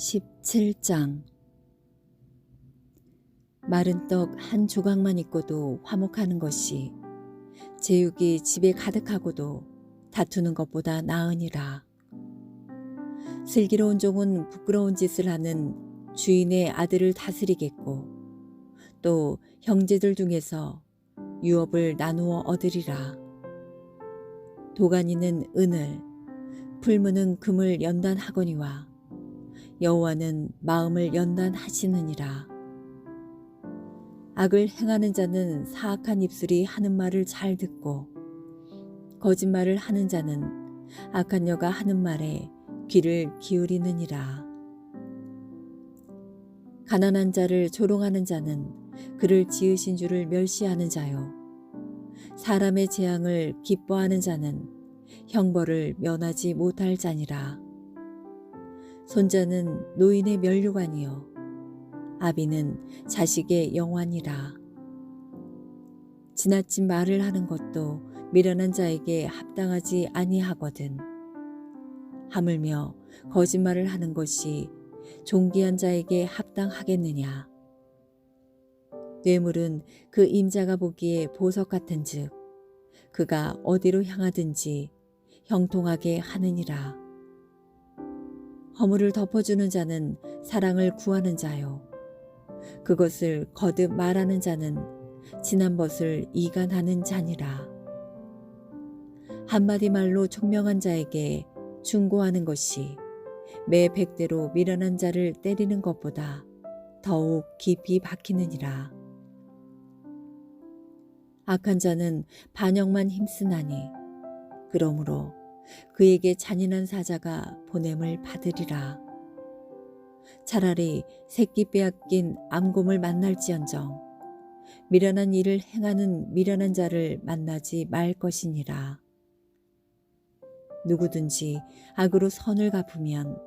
17장. 마른 떡 한 조각만 있고도 화목하는 것이 제육이 집에 가득하고도 다투는 것보다 나으니라. 슬기로운 종은 부끄러운 짓을 하는 주인의 아들을 다스리겠고 또 형제들 중에서 유업을 나누어 얻으리라. 도가니는 은을, 풀무는 금을 연단하거니와 여호와는 마음을 연단하시느니라. 악을 행하는 자는 사악한 입술이 하는 말을 잘 듣고 거짓말을 하는 자는 악한 여가 하는 말에 귀를 기울이느니라. 가난한 자를 조롱하는 자는 그를 지으신 주를 멸시하는 자요, 사람의 재앙을 기뻐하는 자는 형벌을 면하지 못할 자니라. 손자는 노인의 면류관이요 아비는 자식의 영환이라. 지나친 말을 하는 것도 미련한 자에게 합당하지 아니하거든. 하물며 거짓말을 하는 것이 존귀한 자에게 합당하겠느냐. 뇌물은 그 임자가 보기에 보석 같은즉 그가 어디로 향하든지 형통하게 하느니라. 허물을 덮어주는 자는 사랑을 구하는 자요, 그것을 거듭 말하는 자는 지난 벗을 이간하는 자니라. 한마디 말로 총명한 자에게 충고하는 것이 매 100대로 미련한 자를 때리는 것보다 더욱 깊이 박히느니라. 악한 자는 반역만 힘쓰나니 그러므로 그에게 잔인한 사자가 보냄을 받으리라. 차라리 새끼 빼앗긴 암곰을 만날지언정 미련한 일을 행하는 미련한 자를 만나지 말 것이니라. 누구든지 악으로 선을 갚으면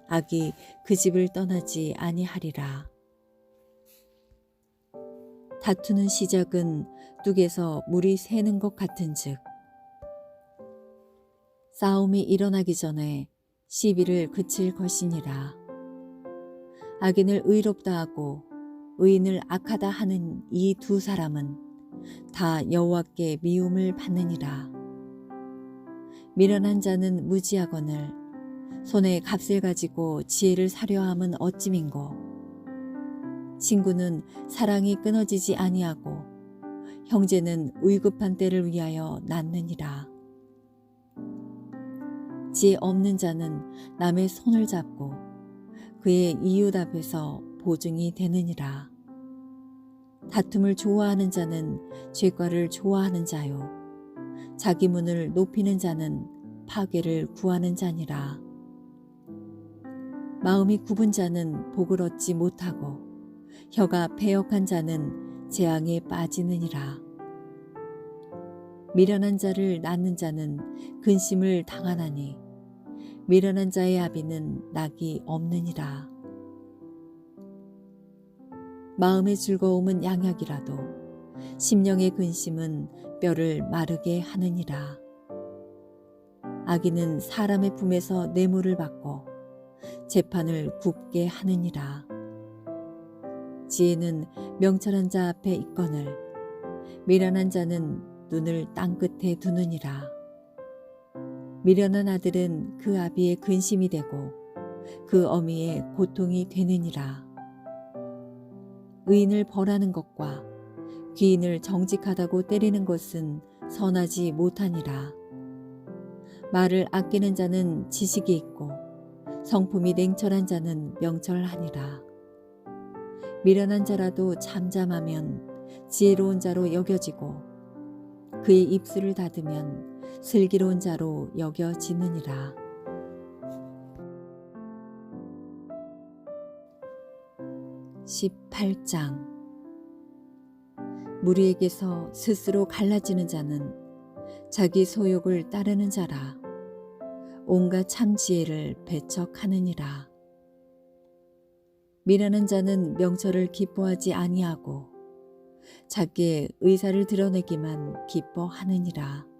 악이 그 집을 떠나지 아니하리라. 다투는 시작은 뚝에서 물이 새는 것 같은즉 싸움이 일어나기 전에 시비를 그칠 것이니라. 악인을 의롭다 하고 의인을 악하다 하는 이 두 사람은 다 여호와께 미움을 받느니라. 미련한 자는 무지하거늘 손에 값을 가지고 지혜를 사려 함은 어찌민고. 친구는 사랑이 끊어지지 아니하고 형제는 위급한 때를 위하여 낳느니라. 지혜 없는 자는 남의 손을 잡고 그의 이웃 앞에서 보증이 되느니라. 다툼을 좋아하는 자는 죄과를 좋아하는 자요, 자기 문을 높이는 자는 파괴를 구하는 자니라. 마음이 굽은 자는 복을 얻지 못하고 혀가 패역한 자는 재앙에 빠지느니라. 미련한 자를 낳는 자는 근심을 당하나니 미련한 자의 아비는 낙이 없느니라. 마음의 즐거움은 양약이라도 심령의 근심은 뼈를 마르게 하느니라. 악인은 사람의 품에서 뇌물을 받고 재판을 굽게 하느니라. 지혜는 명철한 자 앞에 있거늘 미련한 자는 눈을 땅끝에 두느니라. 미련한 아들은 그 아비의 근심이 되고 그 어미의 고통이 되느니라. 의인을 벌하는 것과 귀인을 정직하다고 때리는 것은 선하지 못하니라. 말을 아끼는 자는 지식이 있고 성품이 냉철한 자는 명철하니라. 미련한 자라도 잠잠하면 지혜로운 자로 여겨지고 그의 입술을 닫으면 슬기로운 자로 여겨지느니라. (18장) 무리에게서 스스로 갈라지는 자는 자기 소욕을 따르는 자라. 온갖 참 지혜를 배척하느니라. 미련한 자는 명철을 기뻐하지 아니하고 자기의 의사를 드러내기만 기뻐하느니라.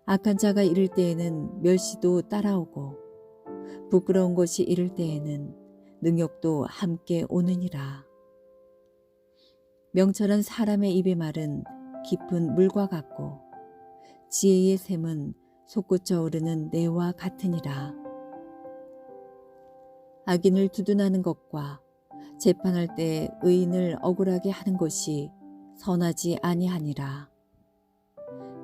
악한 자가 이를 때에는 멸시도 따라오고 부끄러운 것이 이를 때에는 능욕도 함께 오느니라. 명철한 사람의 입의 말은 깊은 물과 같고 지혜의 샘은 솟구쳐 오르는 내와 같으니라. 악인을 두둔하는 것과 재판할 때 의인을 억울하게 하는 것이 선하지 아니하니라.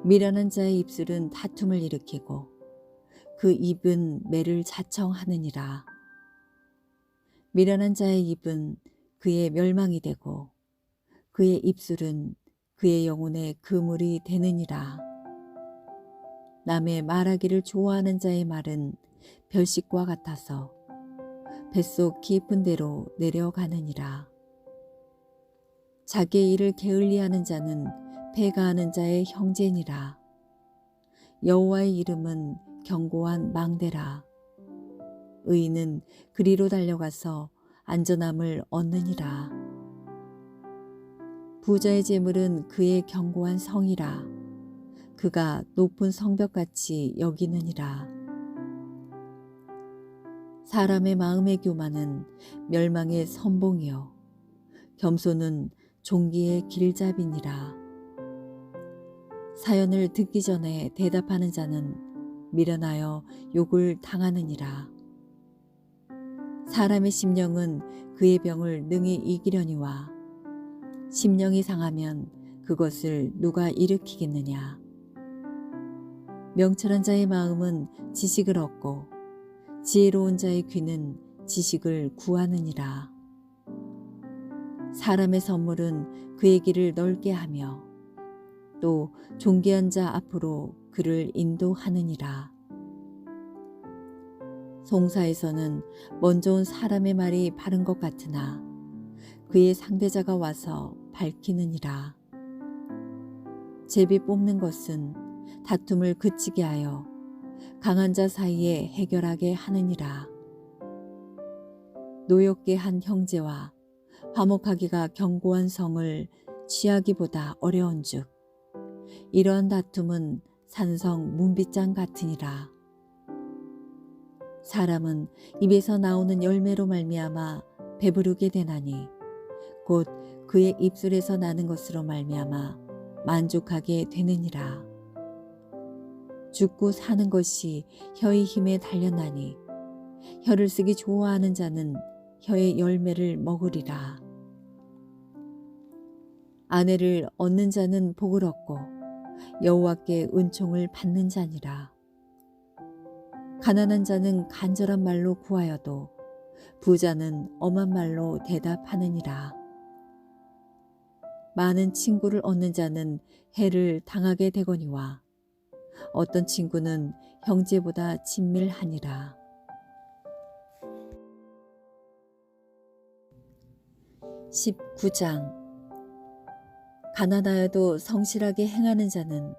미련한 자의 입술은 다툼을 일으키고 그 입은 매를 자청하느니라. 미련한 자의 입은 그의 멸망이 되고 그의 입술은 그의 영혼의 그물이 되느니라. 남의 말하기를 좋아하는 자의 말은 별식과 같아서 뱃속 깊은 데로 내려가느니라. 자기의 일을 게을리하는 자는 패가하는 자의 형제니라. 여호와의 이름은 견고한 망대라. 의인은 그리로 달려가서 안전함을 얻느니라. 부자의 재물은 그의 견고한 성이라. 그가 높은 성벽같이 여기느니라. 사람의 마음의 교만은 멸망의 선봉이요 겸손은 종기의 길잡이니라. 사연을 듣기 전에 대답하는 자는 미련하여 욕을 당하느니라. 사람의 심령은 그의 병을 능히 이기려니와 심령이 상하면 그것을 누가 일으키겠느냐. 명철한 자의 마음은 지식을 얻고 지혜로운 자의 귀는 지식을 구하느니라. 사람의 선물은 그의 길을 넓게 하며 또 존귀한 자 앞으로 그를 인도하느니라. 송사에서는 먼저 온 사람의 말이 바른 것 같으나 그의 상대자가 와서 밝히느니라. 제비 뽑는 것은 다툼을 그치게 하여 강한 자 사이에 해결하게 하느니라. 노엽게 한 형제와 화목하기가 견고한 성을 취하기보다 어려운즉 이러한 다툼은 산성 문빗장 같으니라. 사람은 입에서 나오는 열매로 말미암아 배부르게 되나니 곧 그의 입술에서 나는 것으로 말미암아 만족하게 되느니라. 죽고 사는 것이 혀의 힘에 달렸나니 혀를 쓰기 좋아하는 자는 혀의 열매를 먹으리라. 아내를 얻는 자는 복을 얻고 여호와께 은총을 받는 자니라. 가난한 자는 간절한 말로 구하여도 부자는 엄한 말로 대답하느니라. 많은 친구를 얻는 자는 해를 당하게 되거니와 어떤 친구는 형제보다 친밀하니라. 19장. 가난하여도 성실하게 행하는 자는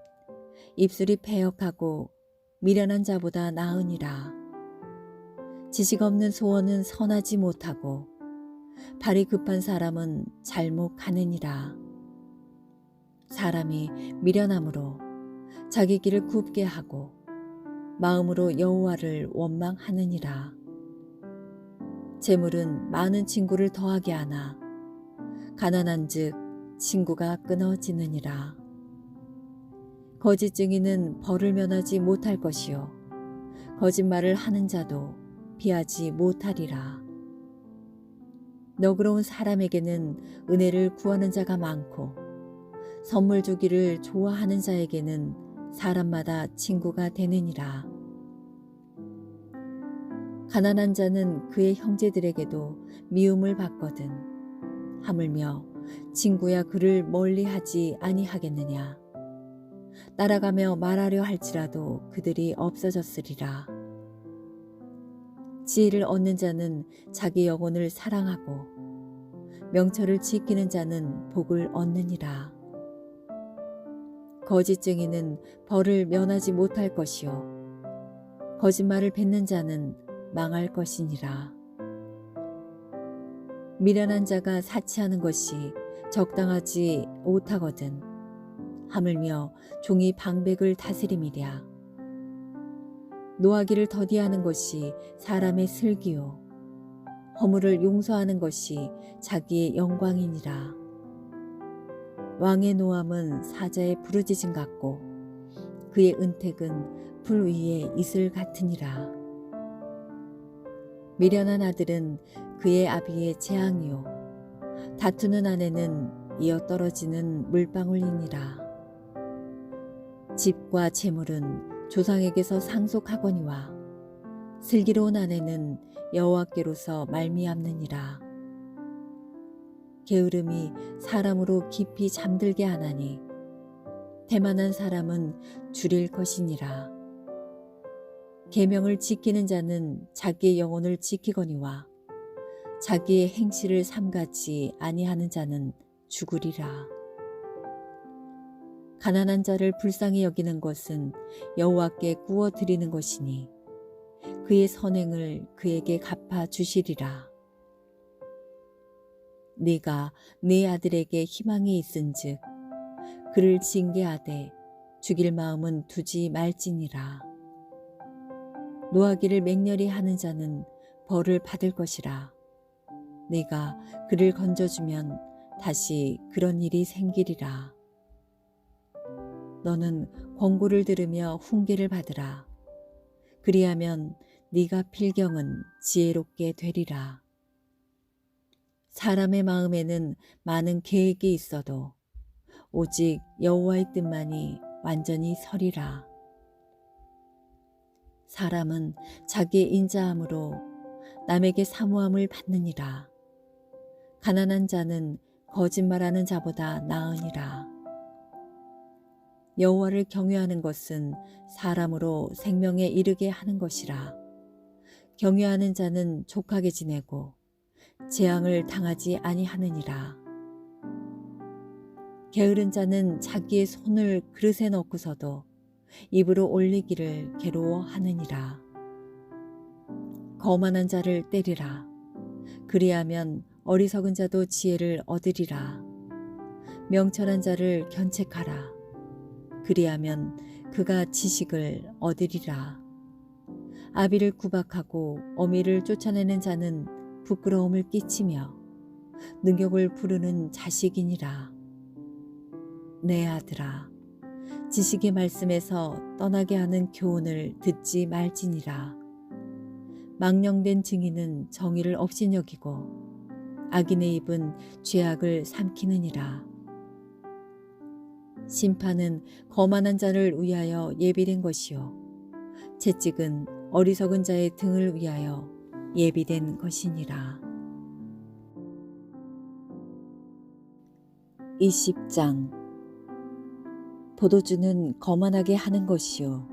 입술이 패역하고 미련한 자보다 나으니라. 지식 없는 소원은 선하지 못하고 발이 급한 사람은 잘못 가느니라. 사람이 미련함으로 자기 길을 굽게 하고 마음으로 여호와를 원망하느니라. 재물은 많은 친구를 더하게 하나 가난한즉 친구가 끊어지느니라. 거짓 증인은 벌을 면하지 못할 것이요 거짓말을 하는 자도 피하지 못하리라. 너그러운 사람에게는 은혜를 구하는 자가 많고 선물 주기를 좋아하는 자에게는 사람마다 친구가 되느니라. 가난한 자는 그의 형제들에게도 미움을 받거든 하물며 친구야 그를 멀리하지 아니하겠느냐. 따라가며 말하려 할지라도 그들이 없어졌으리라. 지혜를 얻는 자는 자기 영혼을 사랑하고 명철을 지키는 자는 복을 얻느니라. 거짓 증인은 벌을 면하지 못할 것이요 거짓말을 뱉는 자는 망할 것이니라. 미련한 자가 사치하는 것이 적당하지 못하거든 하물며 종이 방백을 다스림이랴. 노하기를 더디하는 것이 사람의 슬기요 허물을 용서하는 것이 자기의 영광이니라. 왕의 노함은 사자의 부르짖음 같고 그의 은택은 불 위에 이슬 같으니라. 미련한 아들은 그의 아비의 재앙이요 다투는 아내는 이어 떨어지는 물방울이니라. 집과 재물은 조상에게서 상속하거니와 슬기로운 아내는 여호와께로서 말미암느니라. 게으름이 사람으로 깊이 잠들게 하나니 태만한 사람은 줄일 것이니라. 계명을 지키는 자는 자기의 영혼을 지키거니와 자기의 행실을 삼가지 아니하는 자는 죽으리라. 가난한 자를 불쌍히 여기는 것은 여호와께 구워 드리는 것이니 그의 선행을 그에게 갚아 주시리라. 네가 네 아들에게 희망이 있은즉 그를 징계하되 죽일 마음은 두지 말지니라. 노하기를 맹렬히 하는 자는 벌을 받을 것이라. 네가 그를 건져주면 다시 그런 일이 생기리라. 너는 권고를 들으며 훈계를 받으라. 그리하면 네가 필경은 지혜롭게 되리라. 사람의 마음에는 많은 계획이 있어도 오직 여호와의 뜻만이 완전히 서리라. 사람은 자기의 인자함으로 남에게 사모함을 받느니라. 가난한 자는 거짓말하는 자보다 나으니라. 여호와를 경외하는 것은 사람으로 생명에 이르게 하는 것이라. 경외하는 자는 족하게 지내고 재앙을 당하지 아니하느니라. 게으른 자는 자기의 손을 그릇에 넣고서도 입으로 올리기를 괴로워하느니라. 거만한 자를 때리라. 그리하면 어리석은 자도 지혜를 얻으리라. 명철한 자를 견책하라. 그리하면 그가 지식을 얻으리라. 아비를 구박하고 어미를 쫓아내는 자는 부끄러움을 끼치며 능욕을 부르는 자식이니라. 내 아들아, 지식의 말씀에서 떠나게 하는 교훈을 듣지 말지니라. 망령된 증인은 정의를 업신여기고 악인의 입은 죄악을 삼키느니라. 심판은 거만한 자를 위하여 예비된 것이요 채찍은 어리석은 자의 등을 위하여 예비된 것이니라. 20장. 포도주는 거만하게 하는 것이요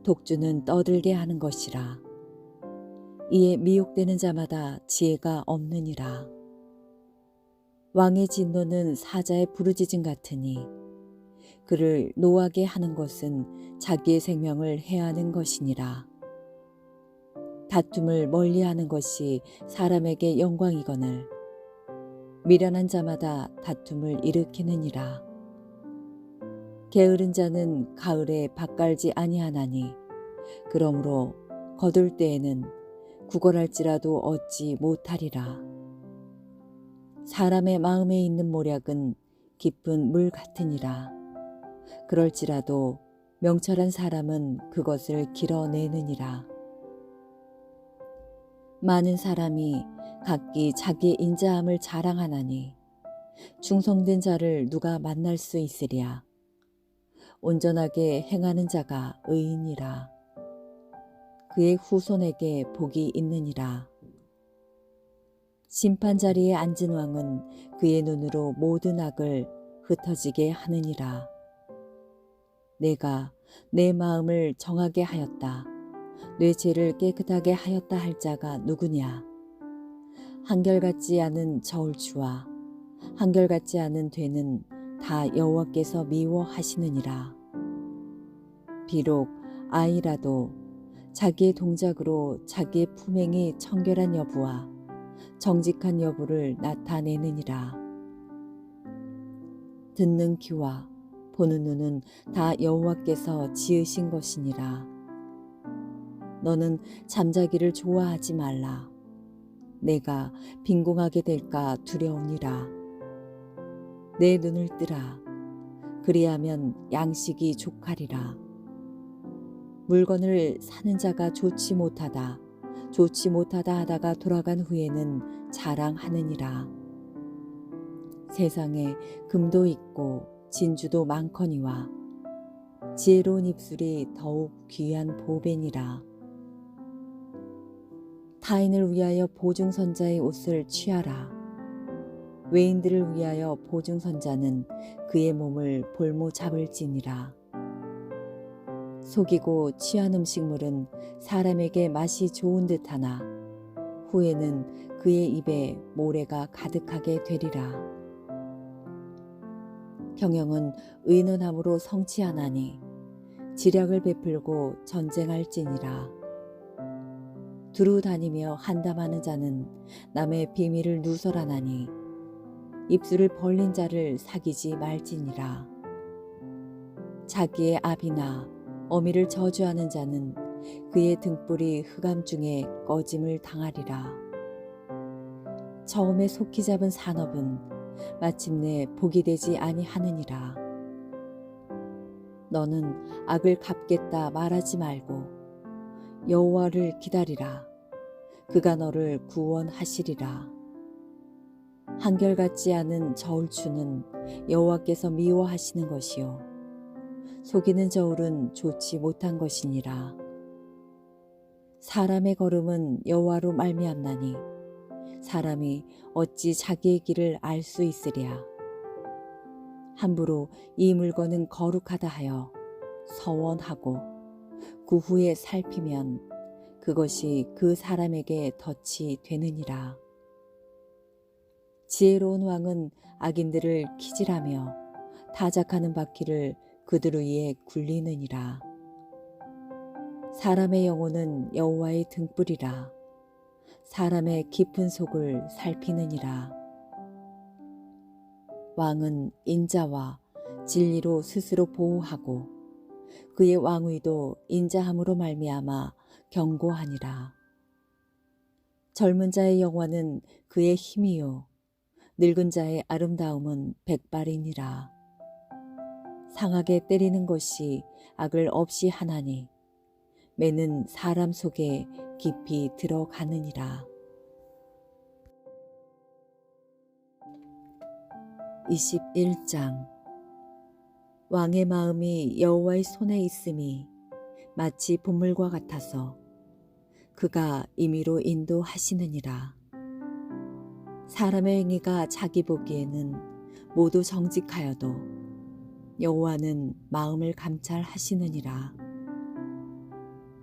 독주는 떠들게 하는 것이라. 이에 미혹되는 자마다 지혜가 없느니라. 왕의 진노는 사자의 부르짖음 같으니 그를 노하게 하는 것은 자기의 생명을 해하는 것이니라. 다툼을 멀리하는 것이 사람에게 영광이거늘 미련한 자마다 다툼을 일으키느니라. 게으른 자는 가을에 밭갈지 아니하나니 그러므로 거둘 때에는 구걸할지라도 얻지 못하리라. 사람의 마음에 있는 모략은 깊은 물 같으니라. 그럴지라도 명철한 사람은 그것을 길어내느니라. 많은 사람이 각기 자기의 인자함을 자랑하나니 충성된 자를 누가 만날 수 있으랴. 온전하게 행하는 자가 의인이라. 그의 후손에게 복이 있느니라. 심판 자리에 앉은 왕은 그의 눈으로 모든 악을 흩어지게 하느니라. 내가 내 마음을 정하게 하였다. 내 죄를 깨끗하게 하였다 할 자가 누구냐? 한결같지 않은 저울추와 한결같지 않은 되는 다 여호와께서 미워하시느니라. 비록 아이라도 자기의 동작으로 자기의 품행이 청결한 여부와 정직한 여부를 나타내느니라. 듣는 귀와 보는 눈은 다 여호와께서 지으신 것이니라. 너는 잠자기를 좋아하지 말라. 내가 빈궁하게 될까 두려우니라. 내 눈을 뜨라. 그리하면 양식이 족하리라. 물건을 사는 자가 좋지 못하다 하다가 돌아간 후에는 자랑하느니라. 세상에 금도 있고 진주도 많거니와 지혜로운 입술이 더욱 귀한 보배니라. 타인을 위하여 보증선자의 옷을 취하라. 외인들을 위하여 보증선자는 그의 몸을 볼모 잡을지니라. 속이고 취한 음식물은 사람에게 맛이 좋은 듯하나 후에는 그의 입에 모래가 가득하게 되리라. 경영은 의논함으로 성취하나니 지략을 베풀고 전쟁할지니라. 두루 다니며 한담하는 자는 남의 비밀을 누설하나니 입술을 벌린 자를 사귀지 말지니라. 자기의 아비나 어미를 저주하는 자는 그의 등불이 흑암 중에 꺼짐을 당하리라. 처음에 속히 잡은 산업은 마침내 복이 되지 아니하느니라. 너는 악을 갚겠다 말하지 말고 여호와를 기다리라. 그가 너를 구원하시리라. 한결같지 않은 저울추는 여호와께서 미워하시는 것이요 속이는 저울은 좋지 못한 것이니라. 사람의 걸음은 여호와로 말미암나니 사람이 어찌 자기의 길을 알 수 있으랴. 함부로 이 물건은 거룩하다 하여 서원하고 그 후에 살피면 그것이 그 사람에게 덫이 되느니라. 지혜로운 왕은 악인들을 키질하며 타작하는 바퀴를 그들 위에 굴리느니라. 사람의 영혼은 여호와의 등불이라. 사람의 깊은 속을 살피느니라. 왕은 인자와 진리로 스스로 보호하고 그의 왕위도 인자함으로 말미암아 견고하니라. 젊은 자의 영화는 그의 힘이요 늙은 자의 아름다움은 백발이니라. 상하게 때리는 것이 악을 없이 하나니 매는 사람 속에 깊이 들어가느니라. 21장 왕의 마음이 여호와의 손에 있음이 마치 분물과 같아서 그가 임의로 인도하시느니라. 사람의 행위가 자기 보기에는 모두 정직하여도 여호와는 마음을 감찰하시느니라.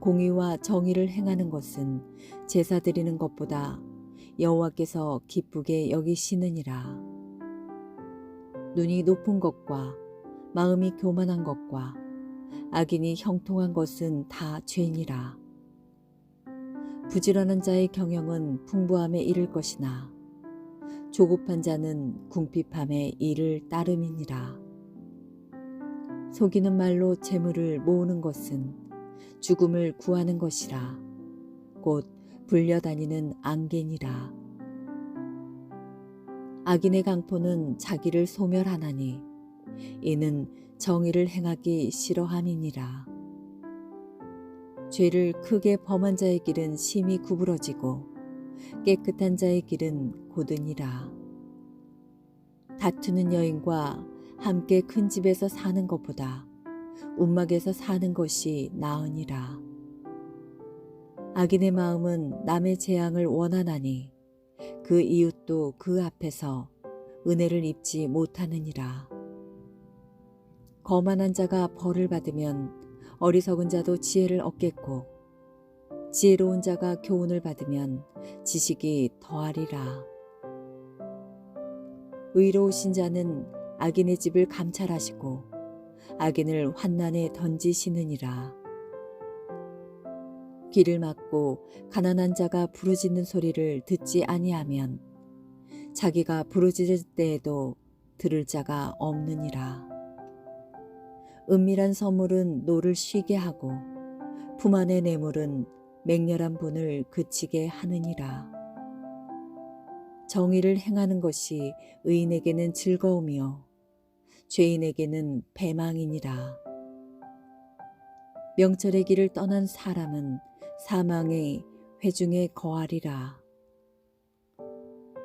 공의와 정의를 행하는 것은 제사 드리는 것보다 여호와께서 기쁘게 여기시느니라. 눈이 높은 것과 마음이 교만한 것과 악인이 형통한 것은 다 죄니라. 부지런한 자의 경영은 풍부함에 이를 것이나 조급한 자는 궁핍함에 이를 따름이니라. 속이는 말로 재물을 모으는 것은 죽음을 구하는 것이라. 곧 불려다니는 앙개니라. 악인의 강포는 자기를 소멸하나니 이는 정의를 행하기 싫어함이니라. 죄를 크게 범한 자의 길은 심히 구부러지고 깨끗한 자의 길은 고드니라. 다투는 여인과 함께 큰 집에서 사는 것보다 움막에서 사는 것이 나으니라. 악인의 마음은 남의 재앙을 원하나니 그 이웃도 그 앞에서 은혜를 입지 못하느니라. 거만한 자가 벌을 받으면 어리석은 자도 지혜를 얻겠고 지혜로운 자가 교훈을 받으면 지식이 더하리라. 의로우신 자는 악인의 집을 감찰하시고 악인을 환난에 던지시느니라. 귀를 막고 가난한 자가 부르짖는 소리를 듣지 아니하면 자기가 부르짖을 때에도 들을 자가 없느니라. 은밀한 선물은 노를 쉬게 하고 품 안의 뇌물은 맹렬한 분을 그치게 하느니라. 정의를 행하는 것이 의인에게는 즐거움이요 죄인에게는 배망이니라. 명철의 길을 떠난 사람은 사망의 회중에 거하리라.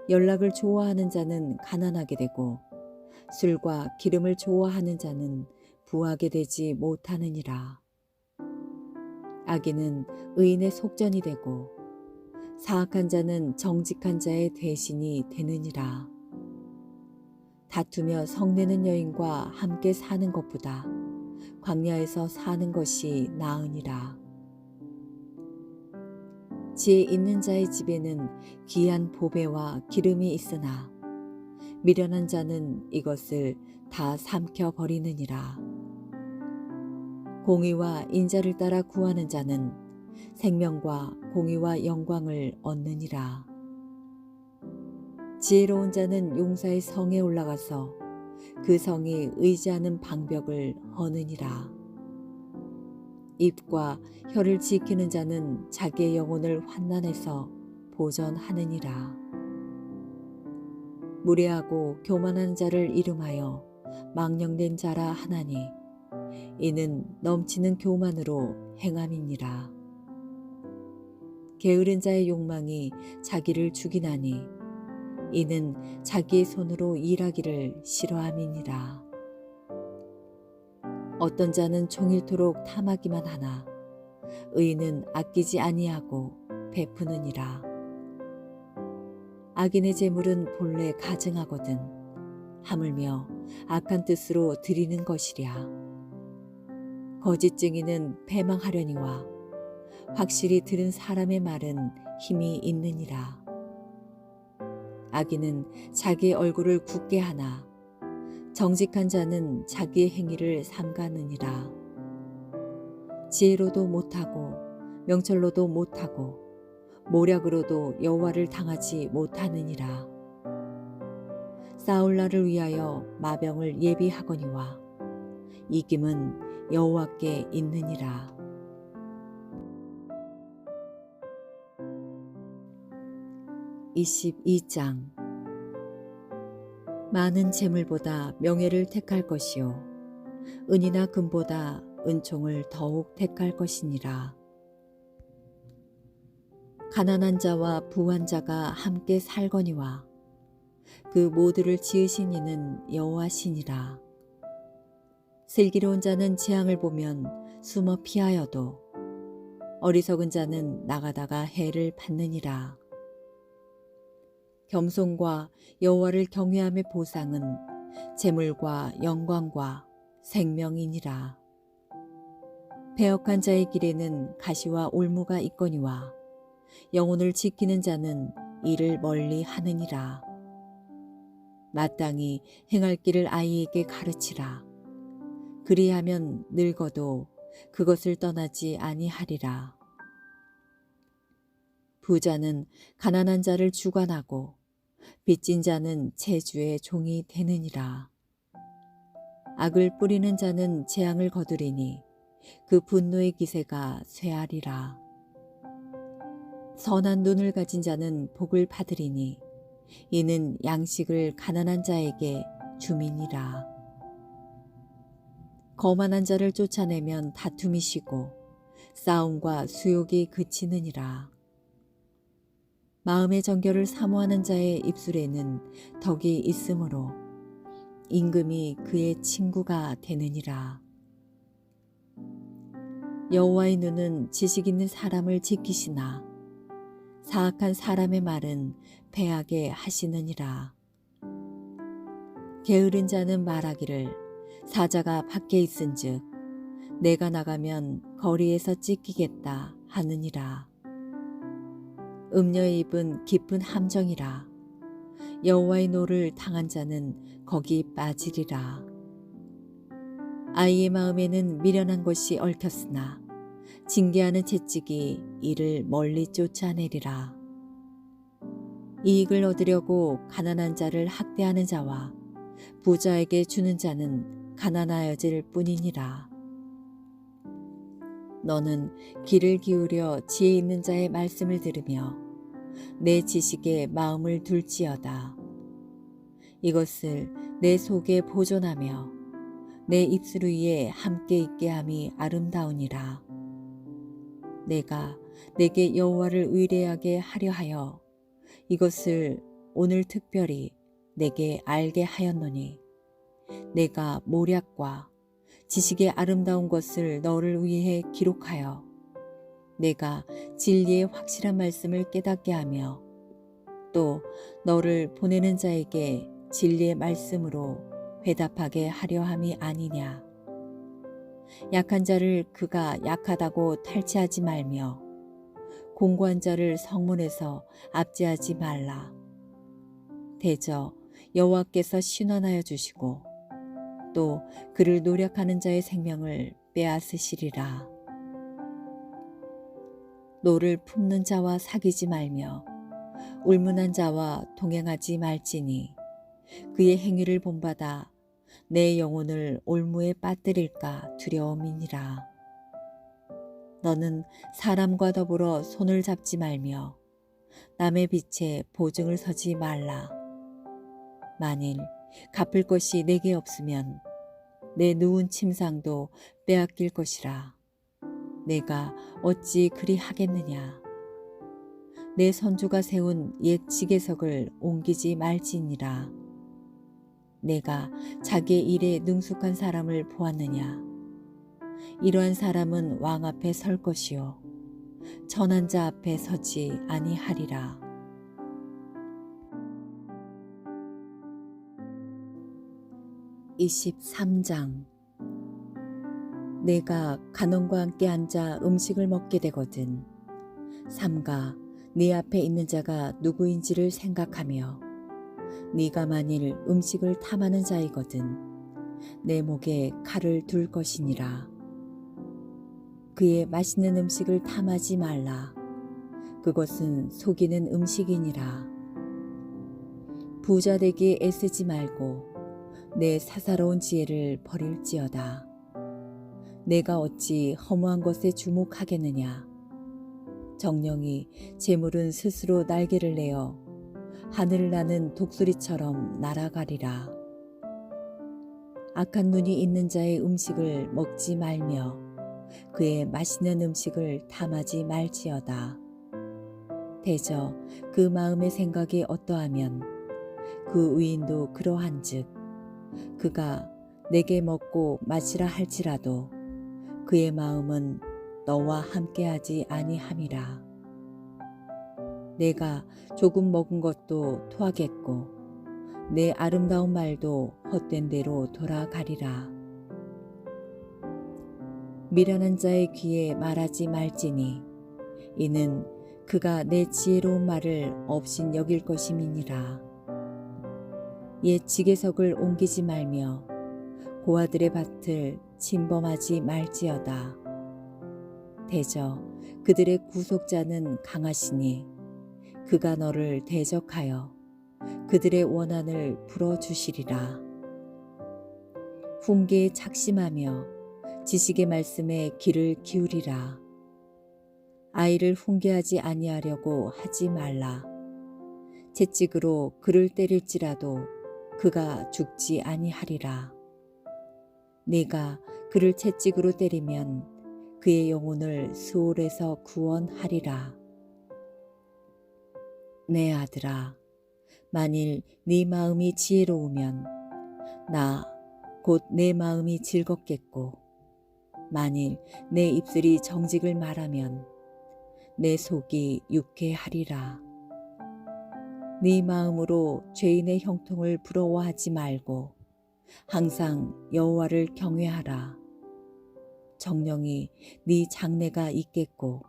연락을 좋아하는 자는 가난하게 되고 술과 기름을 좋아하는 자는 부하게 되지 못하느니라. 악인은 의인의 속전이 되고 사악한 자는 정직한 자의 대신이 되느니라. 다투며 성내는 여인과 함께 사는 것보다 광야에서 사는 것이 나으니라. 지혜 있는 자의 집에는 귀한 보배와 기름이 있으나 미련한 자는 이것을 다 삼켜 버리느니라. 공의와 인자를 따라 구하는 자는 생명과 공의와 영광을 얻느니라. 지혜로운 자는 용사의 성에 올라가서 그 성이 의지하는 방벽을 허느니라. 입과 혀를 지키는 자는 자기의 영혼을 환난에서 보전하느니라. 무례하고 교만한 자를 이름하여 망령된 자라 하나니 이는 넘치는 교만으로 행함이니라. 게으른 자의 욕망이 자기를 죽이나니 이는 자기의 손으로 일하기를 싫어함이니라. 어떤 자는 종일토록 탐하기만 하나 의인은 아끼지 아니하고 베푸느니라. 악인의 재물은 본래 가증하거든 하물며 악한 뜻으로 드리는 것이랴. 거짓 증인은 패망하려니와 확실히 들은 사람의 말은 힘이 있느니라. 악인은 자기의 얼굴을 굳게 하나 정직한 자는 자기의 행위를 삼가느니라. 지혜로도 못하고 명철로도 못하고 모략으로도 여호와를 당하지 못하느니라. 싸울 날을 위하여 마병을 예비하거니와 이김은 여호와께 있느니라. (22장) 많은 재물보다 명예를 택할 것이요 은이나 금보다 은총을 더욱 택할 것이니라. 가난한 자와 부한 자가 함께 살거니와 그 모두를 지으신 이는 여호와시니라. 슬기로운 자는 재앙을 보면 숨어 피하여도 어리석은 자는 나가다가 해를 받느니라. 겸손과 여호와를 경외함의 보상은 재물과 영광과 생명이니라. 배역한 자의 길에는 가시와 올무가 있거니와 영혼을 지키는 자는 이를 멀리 하느니라. 마땅히 행할 길을 아이에게 가르치라. 그리하면 늙어도 그것을 떠나지 아니하리라. 부자는 가난한 자를 주관하고 빚진 자는 재주의 종이 되느니라. 악을 뿌리는 자는 재앙을 거두리니 그 분노의 기세가 쇠하리라. 선한 눈을 가진 자는 복을 받으리니 이는 양식을 가난한 자에게 줌이니라. 거만한 자를 쫓아내면 다툼이 쉬고 싸움과 수욕이 그치느니라. 마음의 정결을 사모하는 자의 입술에는 덕이 있으므로 임금이 그의 친구가 되느니라. 여호와의 눈은 지식 있는 사람을 지키시나 사악한 사람의 말은 패하게 하시느니라. 게으른 자는 말하기를 사자가 밖에 있은즉 내가 나가면 거리에서 찢기겠다 하느니라. 음녀의 입은 깊은 함정이라. 여호와의 노를 당한 자는 거기 빠지리라. 아이의 마음에는 미련한 것이 얽혔으나 징계하는 채찍이 이를 멀리 쫓아내리라. 이익을 얻으려고 가난한 자를 학대하는 자와 부자에게 주는 자는 가난하여질 뿐이니라. 너는 귀를 기울여 지혜 있는 자의 말씀을 들으며 내 지식에 마음을 둘지어다. 이것을 내 속에 보존하며 내 입술 위에 함께 있게 함이 아름다우니라. 내가 내게 여호와를 의뢰하게 하려 하여 이것을 오늘 특별히 내게 알게 하였노니 내가 모략과 지식의 아름다운 것을 너를 위해 기록하여 내가 진리의 확실한 말씀을 깨닫게 하며 또 너를 보내는 자에게 진리의 말씀으로 회답하게 하려 함이 아니냐. 약한 자를 그가 약하다고 탈취하지 말며 공고한 자를 성문에서 압제하지 말라. 대저 여호와께서 신원하여 주시고 또 그를 노력하는 자의 생명을 빼앗으시리라. 노를 품는 자와 사귀지 말며 울문한 자와 동행하지 말지니 그의 행위를 본받아 내 영혼을 올무에 빠뜨릴까 두려움이니라. 너는 사람과 더불어 손을 잡지 말며 남의 빛에 보증을 서지 말라. 만일 갚을 것이 내게 없으면 내 누운 침상도 빼앗길 것이라. 내가 어찌 그리 하겠느냐. 내 선조가 세운 옛 지계석을 옮기지 말지니라. 내가 자기의 일에 능숙한 사람을 보았느냐. 이러한 사람은 왕 앞에 설 것이요 천한 자 앞에 서지 아니하리라. (23장) 내가 간원과 함께 앉아 음식을 먹게 되거든 삼가 네 앞에 있는 자가 누구인지를 생각하며 네가 만일 음식을 탐하는 자이거든 내 목에 칼을 둘 것이니라. 그의 맛있는 음식을 탐하지 말라. 그것은 속이는 음식이니라. 부자 되기에 애쓰지 말고 내 사사로운 지혜를 버릴지어다. 내가 어찌 허무한 것에 주목하겠느냐. 정령이 재물은 스스로 날개를 내어 하늘을 나는 독수리처럼 날아가리라. 악한 눈이 있는 자의 음식을 먹지 말며 그의 맛있는 음식을 탐하지 말지어다. 대저 그 마음의 생각이 어떠하면 그 의인도 그러한즉 그가 내게 먹고 마시라 할지라도 그의 마음은 너와 함께하지 아니함이라. 내가 조금 먹은 것도 토하겠고 내 아름다운 말도 헛된 대로 돌아가리라. 미련한 자의 귀에 말하지 말지니 이는 그가 내 지혜로운 말을 없인 여길 것임이니라. 옛 지계석을 옮기지 말며 고아들의 밭을 침범하지 말지어다. 대저 그들의 구속자는 강하시니 그가 너를 대적하여 그들의 원한을 풀어주시리라. 훈계에 착심하며 지식의 말씀에 귀를 기울이라. 아이를 훈계하지 아니하려고 하지 말라. 채찍으로 그를 때릴지라도 그가 죽지 아니하리라. 네가 그를 채찍으로 때리면 그의 영혼을 수올에서 구원하리라. 내 아들아, 만일 네 마음이 지혜로우면 나 곧 내 마음이 즐겁겠고 만일 내 입술이 정직을 말하면 내 속이 유쾌하리라. 네 마음으로 죄인의 형통을 부러워하지 말고 항상 여호와를 경외하라. 정령이 네 장래가 있겠고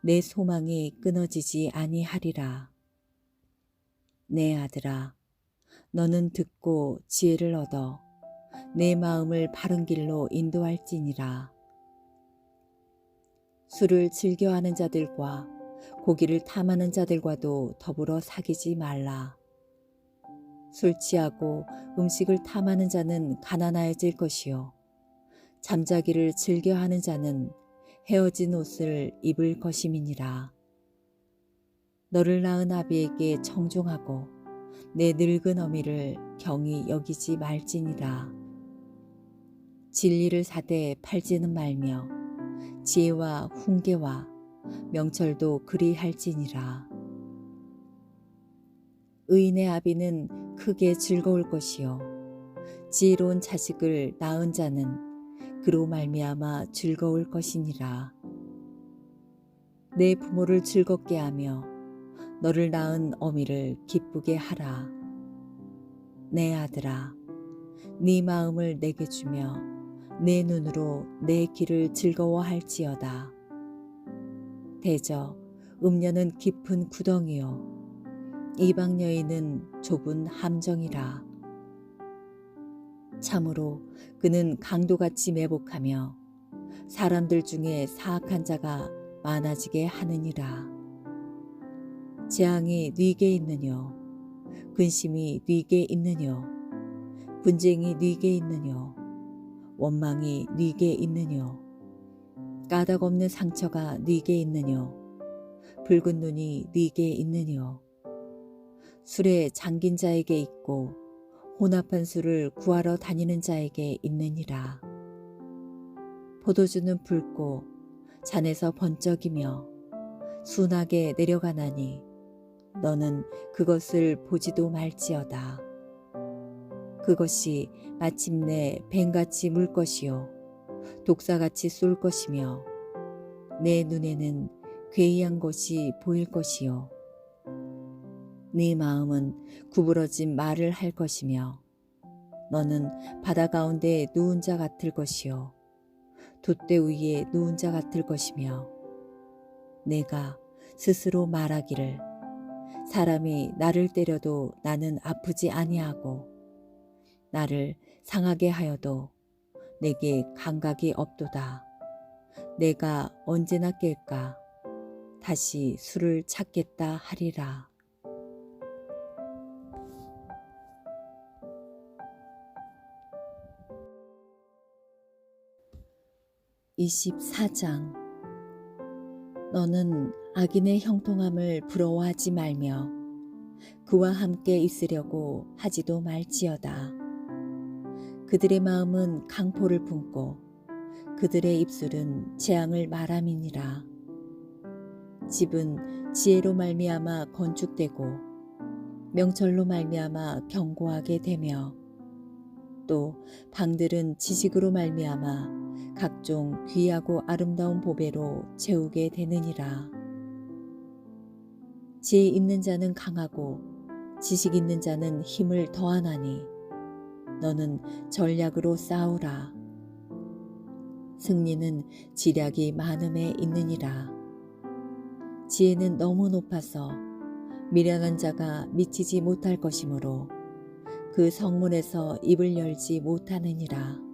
내 소망이 끊어지지 아니하리라. 내 아들아, 너는 듣고 지혜를 얻어 내 마음을 바른 길로 인도할지니라. 술을 즐겨하는 자들과 고기를 탐하는 자들과도 더불어 사귀지 말라. 술 취하고 음식을 탐하는 자는 가난해질 것이요 잠자기를 즐겨하는 자는 헤어진 옷을 입을 것임이니라. 너를 낳은 아비에게 청종하고 내 늙은 어미를 경히 여기지 말지니라. 진리를 사되 팔지는 말며 지혜와 훈계와 명철도 그리할지니라. 의인의 아비는 크게 즐거울 것이요 지혜로운 자식을 낳은 자는 그로 말미암아 즐거울 것이니라. 내 부모를 즐겁게 하며 너를 낳은 어미를 기쁘게 하라. 내 아들아, 네 마음을 내게 주며 내 눈으로 내 길을 즐거워할지어다. 대저 음녀는 깊은 구덩이요 이방 여인은 좁은 함정이라. 참으로 그는 강도같이 매복하며 사람들 중에 사악한 자가 많아지게 하느니라. 재앙이 네게 있느뇨 근심이 네게 있느뇨 분쟁이 네게 있느뇨 원망이 네게 있느뇨 까닭 없는 상처가 네게 있느뇨 붉은 눈이 네게 있느뇨 술에 잠긴 자에게 있고 혼합한 술을 구하러 다니는 자에게 있느니라. 포도주는 붉고 잔에서 번쩍이며 순하게 내려가나니 너는 그것을 보지도 말지어다. 그것이 마침내 뱀같이 물 것이요 독사같이 쏠 것이며 내 눈에는 괴이한 것이 보일 것이요 네 마음은 구부러진 말을 할 것이며 너는 바다 가운데 누운 자 같을 것이요 돛대 위에 누운 자 같을 것이며 내가 스스로 말하기를 사람이 나를 때려도 나는 아프지 아니하고 나를 상하게 하여도 내게 감각이 없도다. 내가 언제나 깰까 다시 술을 찾겠다 하리라. 24장. 너는 악인의 형통함을 부러워하지 말며 그와 함께 있으려고 하지도 말지어다. 그들의 마음은 강포를 품고 그들의 입술은 재앙을 말함이니라. 집은 지혜로 말미암아 건축되고 명철로 말미암아 견고하게 되며 또 방들은 지식으로 말미암아 각종 귀하고 아름다운 보배로 채우게 되느니라. 지혜 있는 자는 강하고 지식 있는 자는 힘을 더하나니 너는 전략으로 싸우라. 승리는 지략이 많음에 있느니라. 지혜는 너무 높아서 미련한 자가 미치지 못할 것이므로 그 성문에서 입을 열지 못하느니라.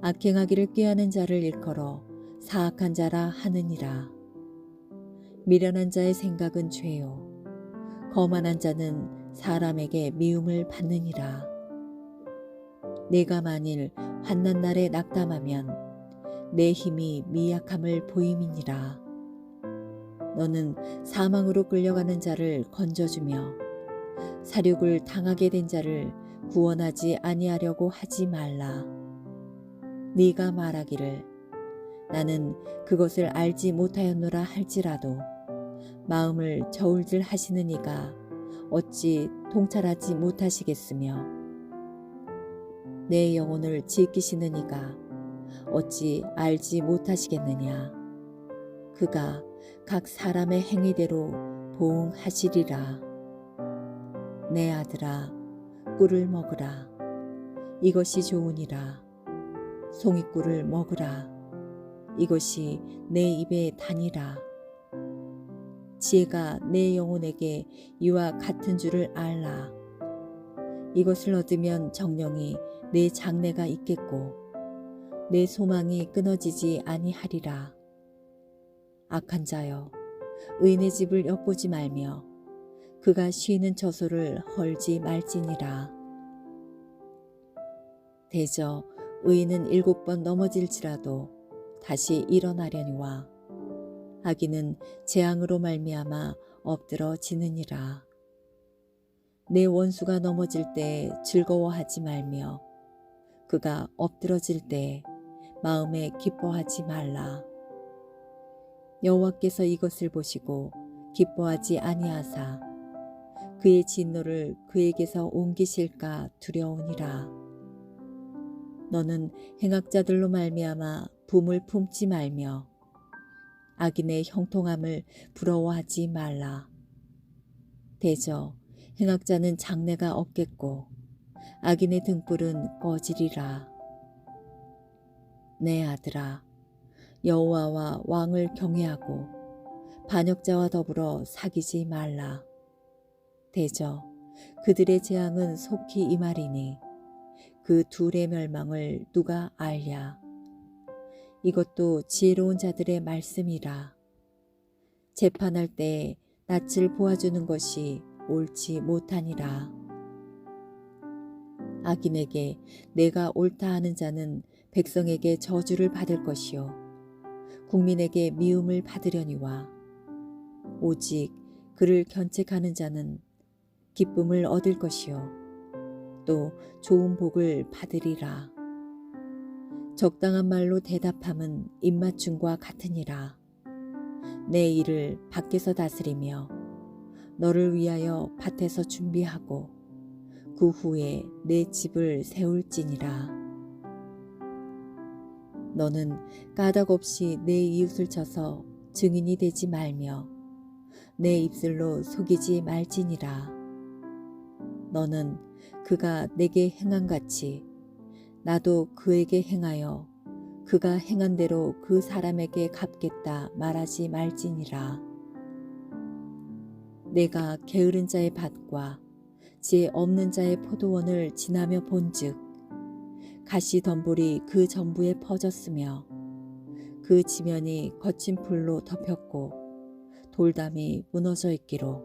악행하기를 꾀하는 자를 일컬어 사악한 자라 하느니라. 미련한 자의 생각은 죄요 거만한 자는 사람에게 미움을 받느니라. 내가 만일 환난 날에 낙담하면 내 힘이 미약함을 보임이니라. 너는 사망으로 끌려가는 자를 건져주며 사륙을 당하게 된 자를 구원하지 아니하려고 하지 말라. 네가 말하기를 나는 그것을 알지 못하였노라 할지라도 마음을 저울질 하시는 이가 어찌 통찰하지 못하시겠으며 내 영혼을 지키시는 이가 어찌 알지 못하시겠느냐. 그가 각 사람의 행위대로 보응하시리라. 내 아들아 꿀을 먹으라. 이것이 좋으니라. 송이꿀을 먹으라. 이것이 내 입에 다니라. 지혜가 내 영혼에게 이와 같은 줄을 알라. 이것을 얻으면 정령이 내 장래가 있겠고 내 소망이 끊어지지 아니하리라. 악한 자여 의인의 집을 엿보지 말며 그가 쉬는 처소를 헐지 말지니라. 대저 의인은 7번 넘어질지라도 다시 일어나려니와 악인은 재앙으로 말미암아 엎드러지느니라. 내 원수가 넘어질 때 즐거워하지 말며 그가 엎드러질 때 마음에 기뻐하지 말라. 여호와께서 이것을 보시고 기뻐하지 아니하사 그의 진노를 그에게서 옮기실까 두려우니라. 너는 행악자들로 말미암아 붐을 품지 말며 악인의 형통함을 부러워하지 말라. 대저 행악자는 장래가 없겠고 악인의 등불은 꺼지리라. 내 아들아, 여호와와 왕을 경외하고 반역자와 더불어 사귀지 말라. 대저 그들의 재앙은 속히 임하리니 그 둘의 멸망을 누가 알랴. 이것도 지혜로운 자들의 말씀이라. 재판할 때 낯을 보아주는 것이 옳지 못하니라. 악인에게 내가 옳다 하는 자는 백성에게 저주를 받을 것이요 국민에게 미움을 받으려니와 오직 그를 견책하는 자는 기쁨을 얻을 것이요 또 좋은 복을 받으리라. 적당한 말로 대답함은 입맞춤과 같으니라. 내 일을 밖에서 다스리며 너를 위하여 밭에서 준비하고 그 후에 내 집을 세울지니라. 너는 까닭 없이 내 이웃을 쳐서 증인이 되지 말며 내 입술로 속이지 말지니라. 너는 그가 내게 행한 같이 나도 그에게 행하여 그가 행한 대로 그 사람에게 갚겠다 말하지 말지니라. 내가 게으른 자의 밭과 지혜 없는 자의 포도원을 지나며 본즉 가시 덤불이 그 전부에 퍼졌으며 그 지면이 거친 풀로 덮였고 돌담이 무너져 있기로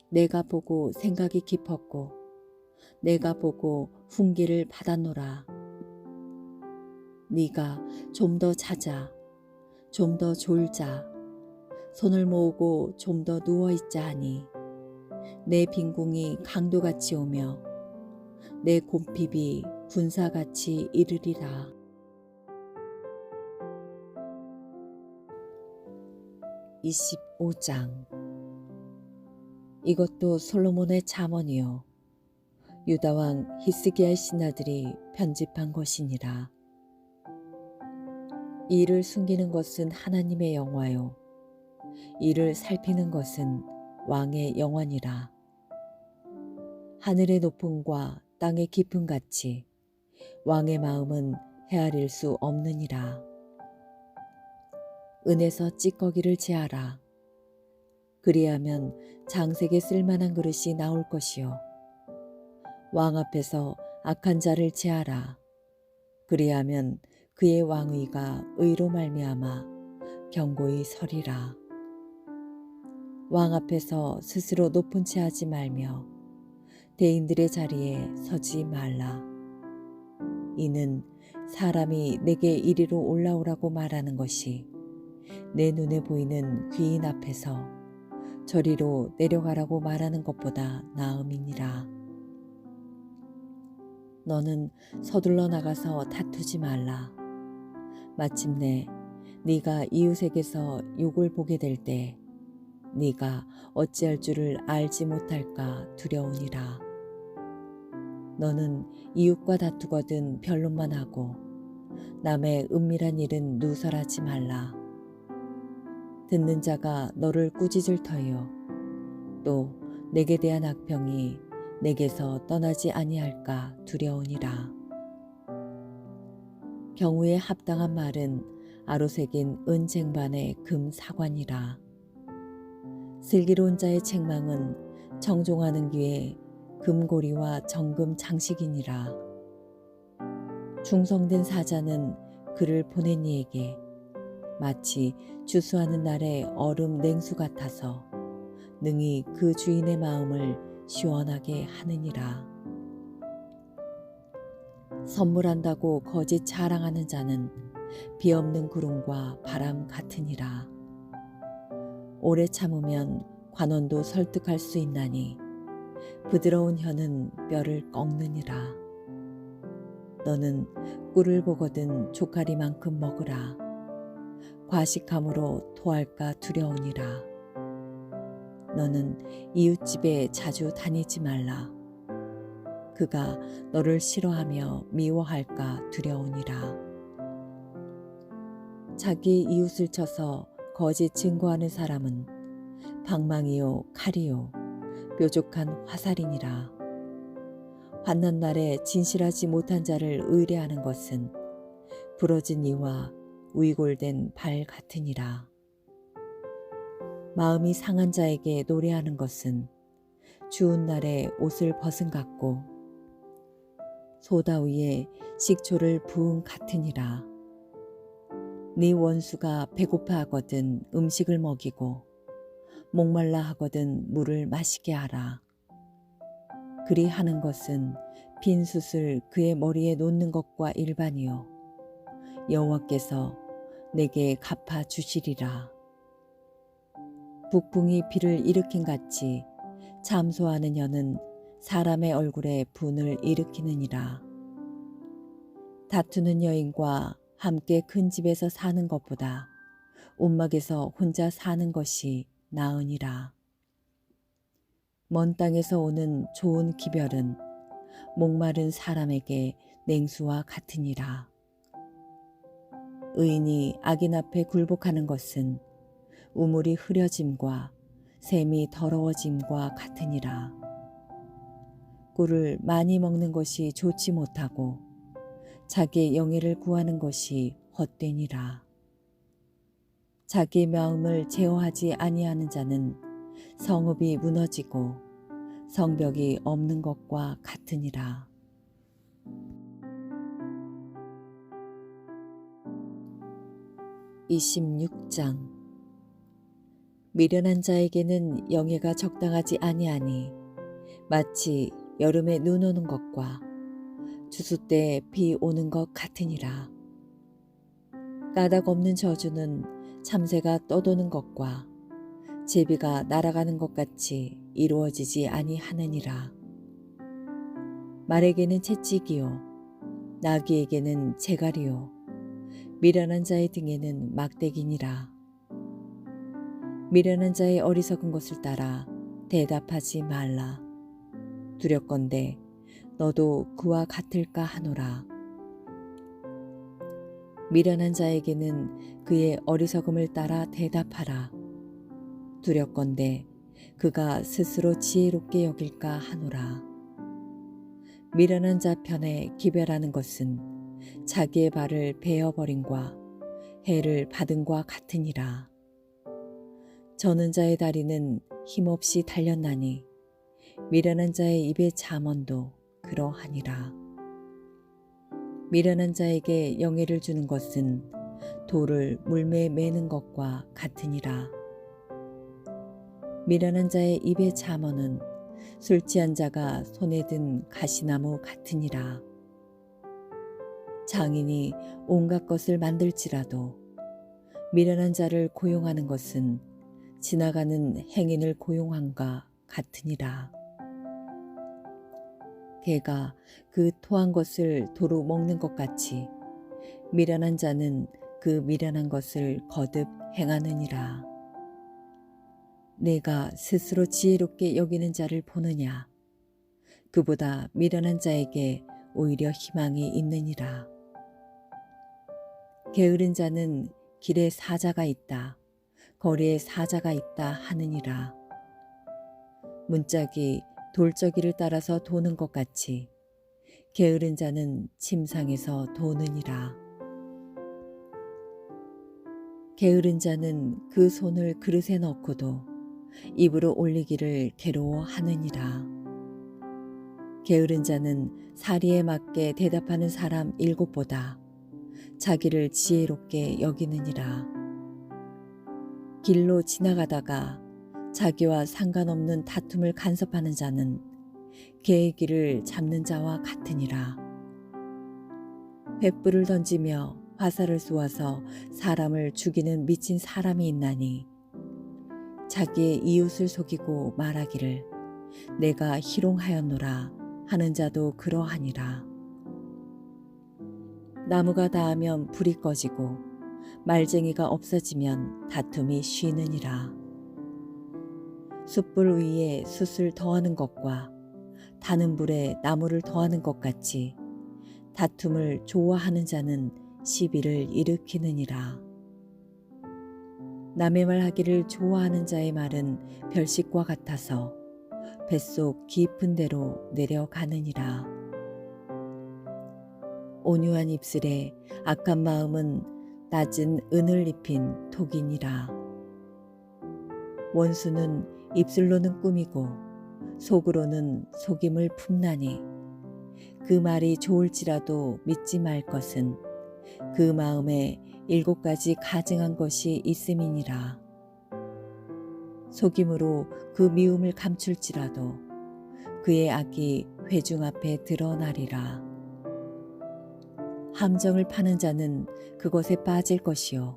내가 보고 생각이 깊었고 내가 보고 훈계를 받았노라. 네가 좀 더 자자, 좀 더 졸자, 손을 모으고 좀 더 누워있자 하니 내 빈궁이 강도같이 오며 내 곰핍이 군사같이 이르리라. (25장) 이것도 솔로몬의 잠언이요 유다 왕 히스기야의 신하들이 편집한 것이니라. 이를 숨기는 것은 하나님의 영화요 이를 살피는 것은 왕의 영원이라. 하늘의 높음과 땅의 깊음 같이 왕의 마음은 헤아릴 수 없느니라. 은에서 찌꺼기를 제하라. 그리하면 장색에 쓸만한 그릇이 나올 것이요 왕 앞에서 악한 자를 제하라. 그리하면 그의 왕의가 의로 말미암아 견고히 서리라. 왕 앞에서 스스로 높은 채 하지 말며 대인들의 자리에 서지 말라. 이는 사람이 내게 이리로 올라오라고 말하는 것이 내 눈에 보이는 귀인 앞에서 저리로 내려가라고 말하는 것보다 나음이니라. 너는 서둘러 나가서 다투지 말라. 마침내 네가 이웃에게서 욕을 보게 될 때 네가 어찌할 줄을 알지 못할까 두려우니라. 너는 이웃과 다투거든 변론만 하고 남의 은밀한 일은 누설하지 말라. 듣는 자가 너를 꾸짖을 터이요 또 내게 대한 악평이 내게서 떠나지 아니할까 두려우니라. 경우에 합당한 말은 아로새긴 은 쟁반의 금 사관이라. 슬기로운 자의 책망은 정종하는 귀에 금고리와 정금 장식이니라. 충성된 사자는 그를 보낸 이에게 마치 주수하는 날의 얼음 냉수 같아서 능히 그 주인의 마음을 시원하게 하느니라. 선물한다고 거짓 자랑하는 자는 비 없는 구름과 바람 같으니라. 오래 참으면 관원도 설득할 수 있나니 부드러운 혀는 뼈를 꺾느니라. 너는 꿀을 보거든 조카리만큼 먹으라. 과식함으로 토할까 두려우니라. 너는 이웃집에 자주 다니지 말라. 그가 너를 싫어하며 미워할까 두려우니라. 자기 이웃을 쳐서 거짓 증거하는 사람은 방망이요 칼이요 뾰족한 화살이니라. 환난 날에 진실하지 못한 자를 의뢰하는 것은 부러진 이와 위골된 발 같으니라. 마음이 상한 자에게 노래하는 것은 추운 날에 옷을 벗은 같고 소다 위에 식초를 부은 같으니라. 네 원수가 배고파 하거든 음식을 먹이고 목말라 하거든 물을 마시게 하라. 그리 하는 것은 빈 숯을 그의 머리에 놓는 것과 일반이요 여호와께서 내게 갚아 주시리라. 북풍이 비를 일으킨 같이 잠소하는 혀는 사람의 얼굴에 분을 일으키느니라. 다투는 여인과 함께 큰 집에서 사는 것보다 움막에서 혼자 사는 것이 나으니라. 먼 땅에서 오는 좋은 기별은 목마른 사람에게 냉수와 같으니라. 의인이 악인 앞에 굴복하는 것은 우물이 흐려짐과 샘이 더러워짐과 같으니라. 꿀을 많이 먹는 것이 좋지 못하고 자기의 영예를 구하는 것이 헛되니라. 자기 마음을 제어하지 아니하는 자는 성읍이 무너지고 성벽이 없는 것과 같으니라. (26장) 미련한 자에게는 영예가 적당하지 아니하니 마치 여름에 눈 오는 것과 추수 때 비 오는 것 같으니라. 까닭 없는 저주는 참새가 떠도는 것과 제비가 날아가는 것 같이 이루어지지 아니하느니라. 말에게는 채찍이요 나귀에게는 재갈이요 미련한 자의 등에는 막대기니라. 미련한 자의 어리석은 것을 따라 대답하지 말라. 두렵건대 너도 그와 같을까 하노라. 미련한 자에게는 그의 어리석음을 따라 대답하라. 두렵건대 그가 스스로 지혜롭게 여길까 하노라. 미련한 자 편에 기별하는 것은 자기의 발을 베어버림과 해를 받음과 같으니라. 저는 자의 다리는 힘없이 달렸나니 미련한 자의 입의 잠언도 그러하니라. 미련한 자에게 영예를 주는 것은 돌을 물매에 매는 것과 같으니라. 미련한 자의 입의 잠언은 술 취한 자가 손에 든 가시나무 같으니라. 장인이 온갖 것을 만들지라도 미련한 자를 고용하는 것은 지나가는 행인을 고용함과 같으니라. 개가 그 토한 것을 도로 먹는 것 같이 미련한 자는 그 미련한 것을 거듭 행하느니라. 내가 스스로 지혜롭게 여기는 자를 보느냐? 그보다 미련한 자에게 오히려 희망이 있느니라. 게으른 자는 길에 사자가 있다, 거리에 사자가 있다 하느니라. 문짝이 돌저기를 따라서 도는 것 같이 게으른 자는 침상에서 도느니라. 게으른 자는 그 손을 그릇에 넣고도 입으로 올리기를 괴로워하느니라. 게으른 자는 사리에 맞게 대답하는 사람 7보다 자기를 지혜롭게 여기느니라. 길로 지나가다가 자기와 상관없는 다툼을 간섭하는 자는 개의 길을 잡는 자와 같으니라. 횃불을 던지며 화살을 쏘아서 사람을 죽이는 미친 사람이 있나니 자기의 이웃을 속이고 말하기를 내가 희롱하였노라 하는 자도 그러하니라. 나무가 닿으면 불이 꺼지고 말쟁이가 없어지면 다툼이 쉬느니라. 숯불 위에 숯을 더하는 것과 타는 불에 나무를 더하는 것 같이 다툼을 좋아하는 자는 시비를 일으키느니라. 남의 말 하기를 좋아하는 자의 말은 별식과 같아서 뱃속 깊은 데로 내려가느니라. 온유한 입술에 악한 마음은 낮은 은을 입힌 독이니라. 원수는 입술로는 꾸미고 속으로는 속임을 품나니 그 말이 좋을지라도 믿지 말 것은 그 마음에 7가지 가증한 것이 있음이니라. 속임으로 그 미움을 감출지라도 그의 악이 회중 앞에 드러나리라. 함정을 파는 자는 그것에 빠질 것이요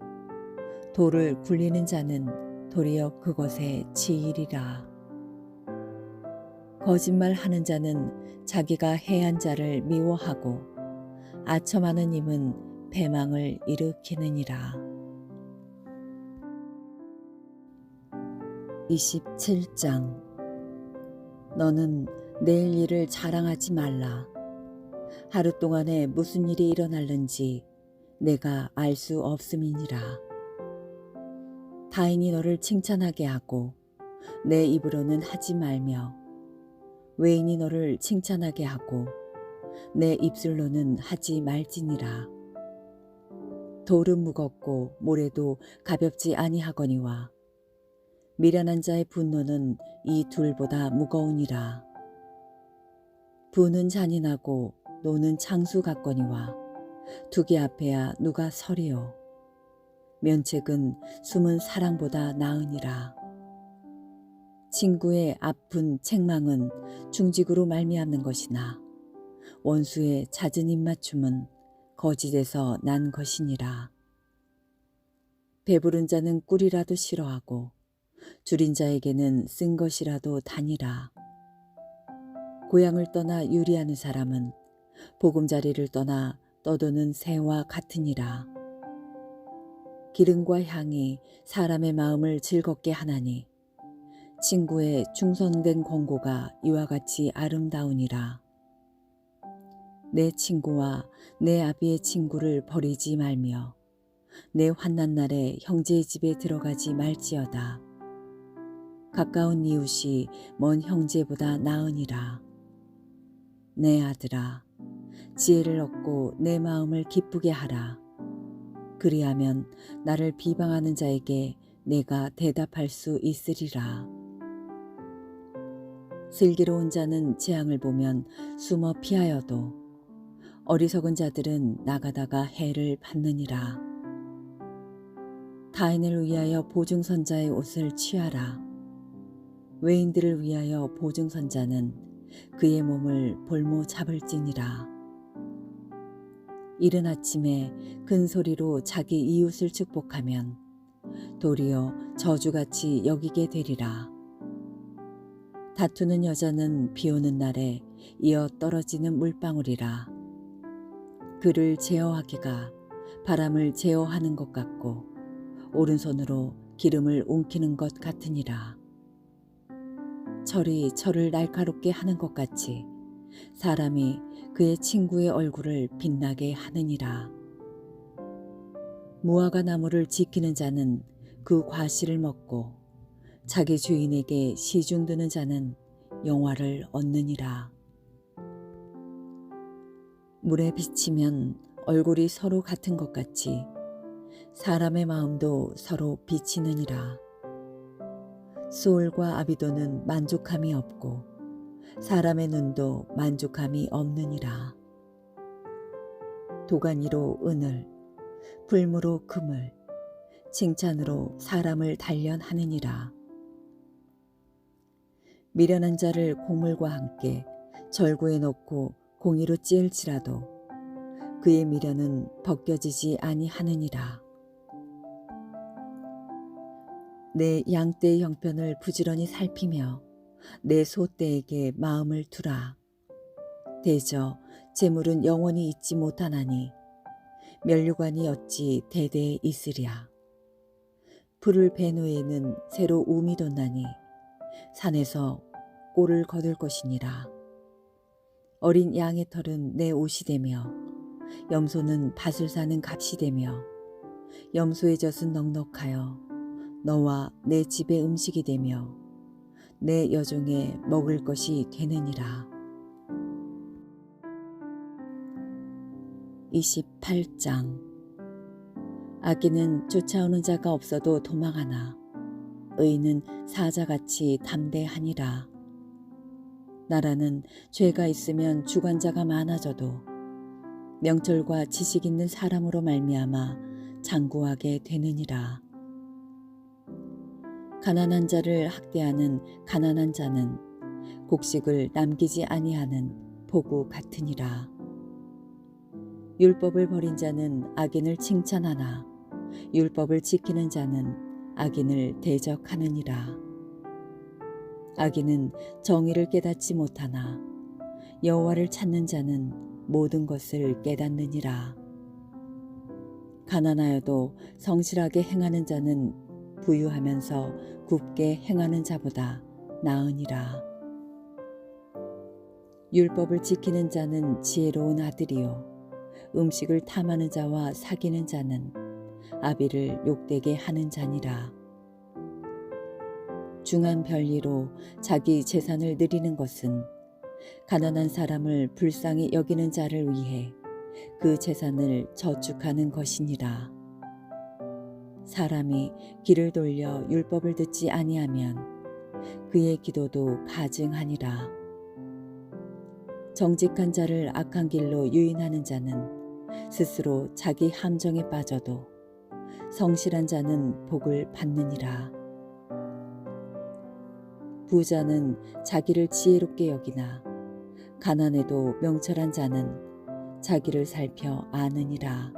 돌을 굴리는 자는 도리어 그것에 치이리라. 거짓말하는 자는 자기가 해한 자를 미워하고 아첨하는 임은 패망을 일으키느니라. 27장. 너는 내일 일을 자랑하지 말라. 하루 동안에 무슨 일이 일어날는지 내가 알 수 없음이니라. 타인이 너를 칭찬하게 하고 내 입으로는 하지 말며 외인이 너를 칭찬하게 하고 내 입술로는 하지 말지니라. 돌은 무겁고 모래도 가볍지 아니하거니와 미련한 자의 분노는 이 둘보다 무거우니라. 부는 잔인하고 노는 창수 같거니와 두 개 앞에야 누가 서리요. 면책은 숨은 사랑보다 나으니라. 친구의 아픈 책망은 중직으로 말미암는 것이나 원수의 잦은 입맞춤은 거짓에서 난 것이니라. 배부른 자는 꿀이라도 싫어하고 줄인 자에게는 쓴 것이라도 다니라. 고향을 떠나 유리하는 사람은 보금자리를 떠나 떠도는 새와 같으니라. 기름과 향이 사람의 마음을 즐겁게 하나니 친구의 충성된 권고가 이와 같이 아름다우니라. 내 친구와 내 아비의 친구를 버리지 말며 내 환난 날에 형제의 집에 들어가지 말지어다. 가까운 이웃이 먼 형제보다 나으니라. 내 아들아, 지혜를 얻고 내 마음을 기쁘게 하라. 그리하면 나를 비방하는 자에게 내가 대답할 수 있으리라. 슬기로운 자는 재앙을 보면 숨어 피하여도 어리석은 자들은 나가다가 해를 받느니라. 타인을 위하여 보증선자의 옷을 취하라. 외인들을 위하여 보증선자는 그의 몸을 볼모 잡을지니라. 이른 아침에 큰 소리로 자기 이웃을 축복하면 도리어 저주같이 여기게 되리라. 다투는 여자는 비 오는 날에 이어 떨어지는 물방울이라. 그를 제어하기가 바람을 제어하는 것 같고 오른손으로 기름을 웅키는 것 같으니라. 철이 철을 날카롭게 하는 것 같이 사람이 그의 친구의 얼굴을 빛나게 하느니라. 무화과 나무를 지키는 자는 그 과실을 먹고 자기 주인에게 시중드는 자는 영화를 얻느니라. 물에 비치면 얼굴이 서로 같은 것 같이 사람의 마음도 서로 비치느니라. 소울과 아비도는 만족함이 없고 사람의 눈도 만족함이 없느니라. 도가니로 은을, 불무로 금을, 칭찬으로 사람을 단련하느니라. 미련한 자를 곡물과 함께 절구에 넣고 공의로 찌을지라도 그의 미련은 벗겨지지 아니하느니라. 내 양떼의 형편을 부지런히 살피며 내 소떼에게 마음을 두라. 대저 재물은 영원히 있지 못하나니 면류관이 어찌 대대에 있으랴. 풀을 벤 후에는 새로 움이 돋나니 산에서 꼴을 거둘 것이니라. 어린 양의 털은 내 옷이 되며 염소는 밭을 사는 값이 되며 염소의 젖은 넉넉하여 너와 내 집의 음식이 되며 내 여종의 먹을 것이 되느니라. 28장. 악인은 쫓아오는 자가 없어도 도망하나 의인은 사자같이 담대하니라. 나라는 죄가 있으면 주관자가 많아져도 명철과 지식 있는 사람으로 말미암아 장구하게 되느니라. 가난한 자를 학대하는 가난한 자는 곡식을 남기지 아니하는 보구 같으니라. 율법을 버린 자는 악인을 칭찬하나 율법을 지키는 자는 악인을 대적하느니라. 악인은 정의를 깨닫지 못하나 여호와를 찾는 자는 모든 것을 깨닫느니라. 가난하여도 성실하게 행하는 자는 부유하면서 굽게 행하는 자보다 나으니라. 율법을 지키는 자는 지혜로운 아들이요 음식을 탐하는 자와 사귀는 자는 아비를 욕되게 하는 자니라. 중한 별리로 자기 재산을 늘리는 것은 가난한 사람을 불쌍히 여기는 자를 위해 그 재산을 저축하는 것이니라. 사람이 귀를 돌려 율법을 듣지 아니하면 그의 기도도 가증하니라. 정직한 자를 악한 길로 유인하는 자는 스스로 자기 함정에 빠져도 성실한 자는 복을 받느니라. 부자는 자기를 지혜롭게 여기나 가난해도 명철한 자는 자기를 살펴 아느니라.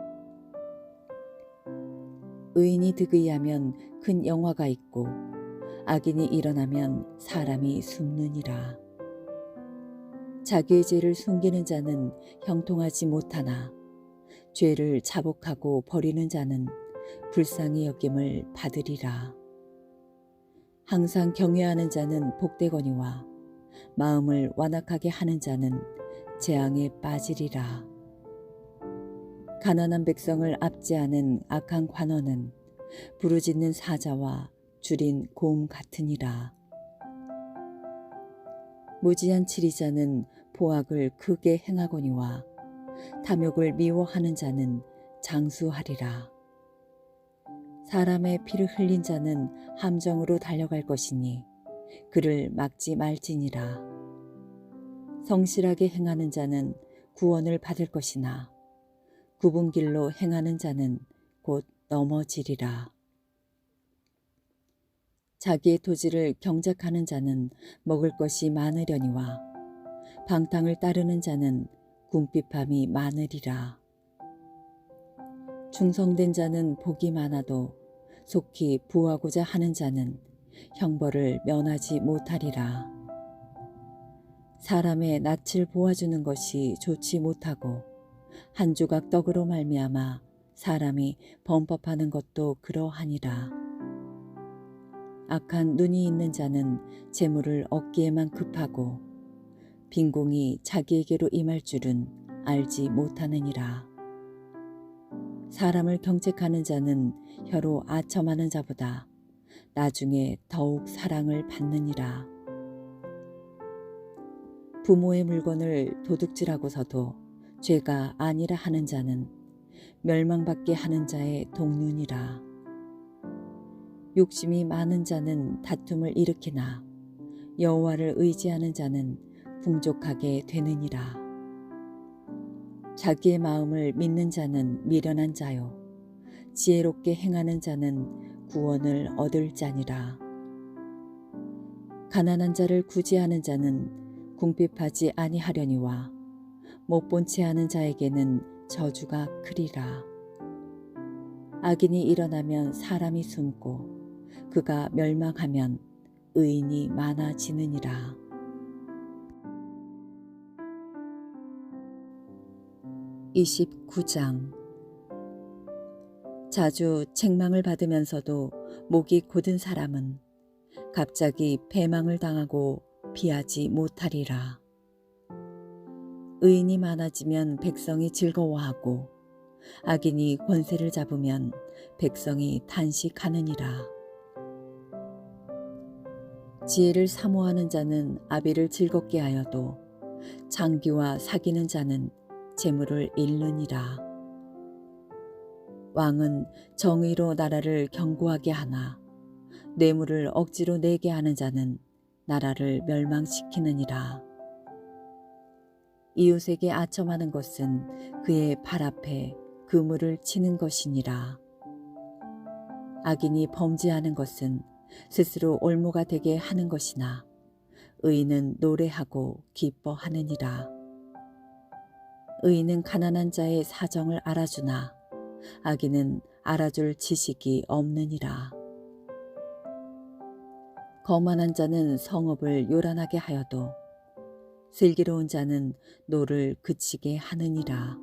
의인이 득의하면 큰 영화가 있고 악인이 일어나면 사람이 숨느니라. 자기의 죄를 숨기는 자는 형통하지 못하나 죄를 자복하고 버리는 자는 불쌍히 여김을 받으리라. 항상 경외하는 자는 복되거니와 마음을 완악하게 하는 자는 재앙에 빠지리라. 가난한 백성을 압제하는 악한 관원은 부르짖는 사자와 줄인 곰 같으니라. 무지한 치리자는 보악을 크게 행하거니와 탐욕을 미워하는 자는 장수하리라. 사람의 피를 흘린 자는 함정으로 달려갈 것이니 그를 막지 말지니라. 성실하게 행하는 자는 구원을 받을 것이나 굽은 길로 행하는 자는 곧 넘어지리라. 자기의 토지를 경작하는 자는 먹을 것이 많으려니와 방탕을 따르는 자는 궁핍함이 많으리라. 충성된 자는 복이 많아도 속히 부하고자 하는 자는 형벌을 면하지 못하리라. 사람의 낯을 보아주는 것이 좋지 못하고 한 조각 떡으로 말미암아 사람이 범법하는 것도 그러하니라. 악한 눈이 있는 자는 재물을 얻기에만 급하고 빈궁이 자기에게로 임할 줄은 알지 못하느니라. 사람을 경책하는 자는 혀로 아첨하는 자보다 나중에 더욱 사랑을 받느니라. 부모의 물건을 도둑질하고서도 죄가 아니라 하는 자는 멸망받게 하는 자의 동류니라. 욕심이 많은 자는 다툼을 일으키나 여호와를 의지하는 자는 풍족하게 되느니라. 자기의 마음을 믿는 자는 미련한 자요 지혜롭게 행하는 자는 구원을 얻을 자니라. 가난한 자를 구제하는 자는 궁핍하지 아니하려니와 못 본 채 하는 자에게는 저주가 크리라. 악인이 일어나면 사람이 숨고 그가 멸망하면 의인이 많아지느니라. 29장. 자주 책망을 받으면서도 목이 곧은 사람은 갑자기 패망을 당하고 피하지 못하리라. 의인이 많아지면 백성이 즐거워하고 악인이 권세를 잡으면 백성이 탄식하느니라. 지혜를 사모하는 자는 아비를 즐겁게 하여도 장기와 사귀는 자는 재물을 잃느니라. 왕은 정의로 나라를 견고하게 하나 뇌물을 억지로 내게 하는 자는 나라를 멸망시키느니라. 이웃에게 아첨하는 것은 그의 발 앞에 그물을 치는 것이니라. 악인이 범죄하는 것은 스스로 올무가 되게 하는 것이나 의인은 노래하고 기뻐하느니라. 의인은 가난한 자의 사정을 알아주나 악인은 알아줄 지식이 없느니라. 거만한 자는 성읍을 요란하게 하여도 슬기로운 자는 노를 그치게 하느니라.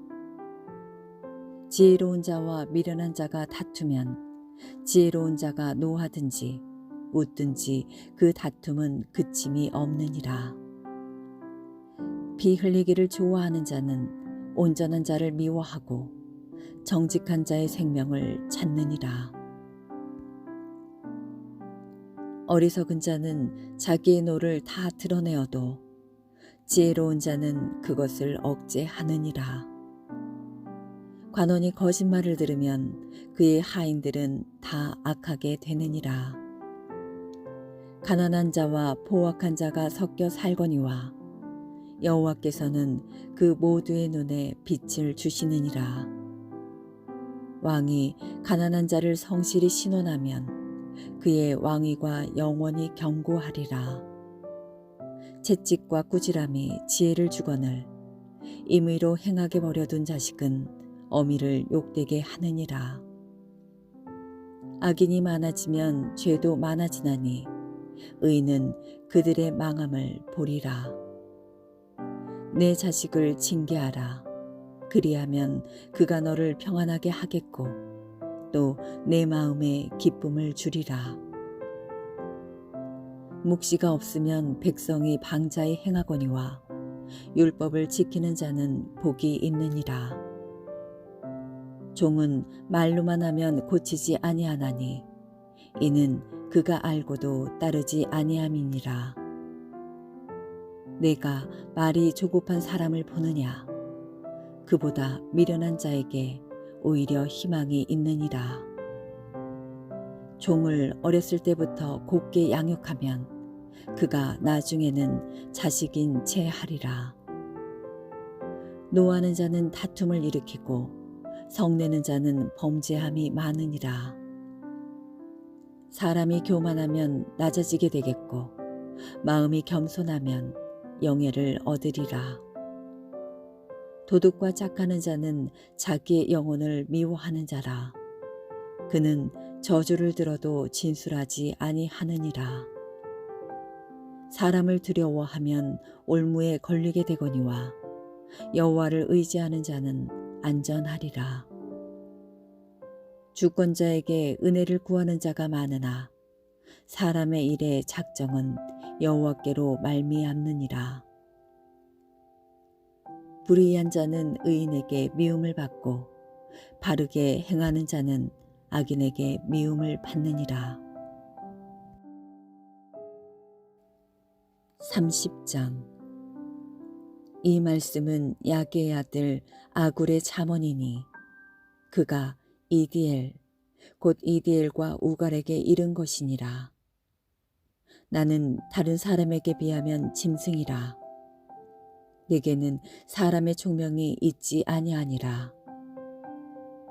지혜로운 자와 미련한 자가 다투면 지혜로운 자가 노하든지 웃든지 그 다툼은 그침이 없느니라. 피 흘리기를 좋아하는 자는 온전한 자를 미워하고 정직한 자의 생명을 찾느니라. 어리석은 자는 자기의 노를 다 드러내어도 지혜로운 자는 그것을 억제하느니라. 관원이 거짓말을 들으면 그의 하인들은 다 악하게 되느니라. 가난한 자와 포악한 자가 섞여 살거니와 여호와께서는 그 모두의 눈에 빛을 주시느니라. 왕이 가난한 자를 성실히 신원하면 그의 왕위가 영원히 견고하리라. 채찍과 꾸지람이 지혜를 주거늘 임의로 행하게 버려둔 자식은 어미를 욕되게 하느니라. 악인이 많아지면 죄도 많아지나니 의인은 그들의 망함을 보리라. 내 자식을 징계하라. 그리하면 그가 너를 평안하게 하겠고 또 내 마음에 기쁨을 주리라. 묵시가 없으면 백성이 방자히 행하거니와 율법을 지키는 자는 복이 있느니라. 종은 말로만 하면 고치지 아니하나니 이는 그가 알고도 따르지 아니함이니라. 내가 말이 조급한 사람을 보느냐? 그보다 미련한 자에게 오히려 희망이 있느니라. 종을 어렸을 때부터 곱게 양육하면 그가 나중에는 자식인 채 하리라. 노하는 자는 다툼을 일으키고 성내는 자는 범죄함이 많으니라. 사람이 교만하면 낮아지게 되겠고 마음이 겸손하면 영예를 얻으리라. 도둑과 짝하는 자는 자기의 영혼을 미워하는 자라. 그는 저주를 들어도 진술하지 아니하느니라. 사람을 두려워하면 올무에 걸리게 되거니와 여호와를 의지하는 자는 안전하리라. 주권자에게 은혜를 구하는 자가 많으나 사람의 일의 작정은 여호와께로 말미암느니라. 불의한 자는 의인에게 미움을 받고 바르게 행하는 자는 악인에게 미움을 받느니라. 30장. 이 말씀은 야게의 아들 아굴의 잠언이니 그가 이디엘 곧 이디엘과 우갈에게 이른 것이니라. 나는 다른 사람에게 비하면 짐승이라. 내게는 사람의 총명이 있지 아니하니라.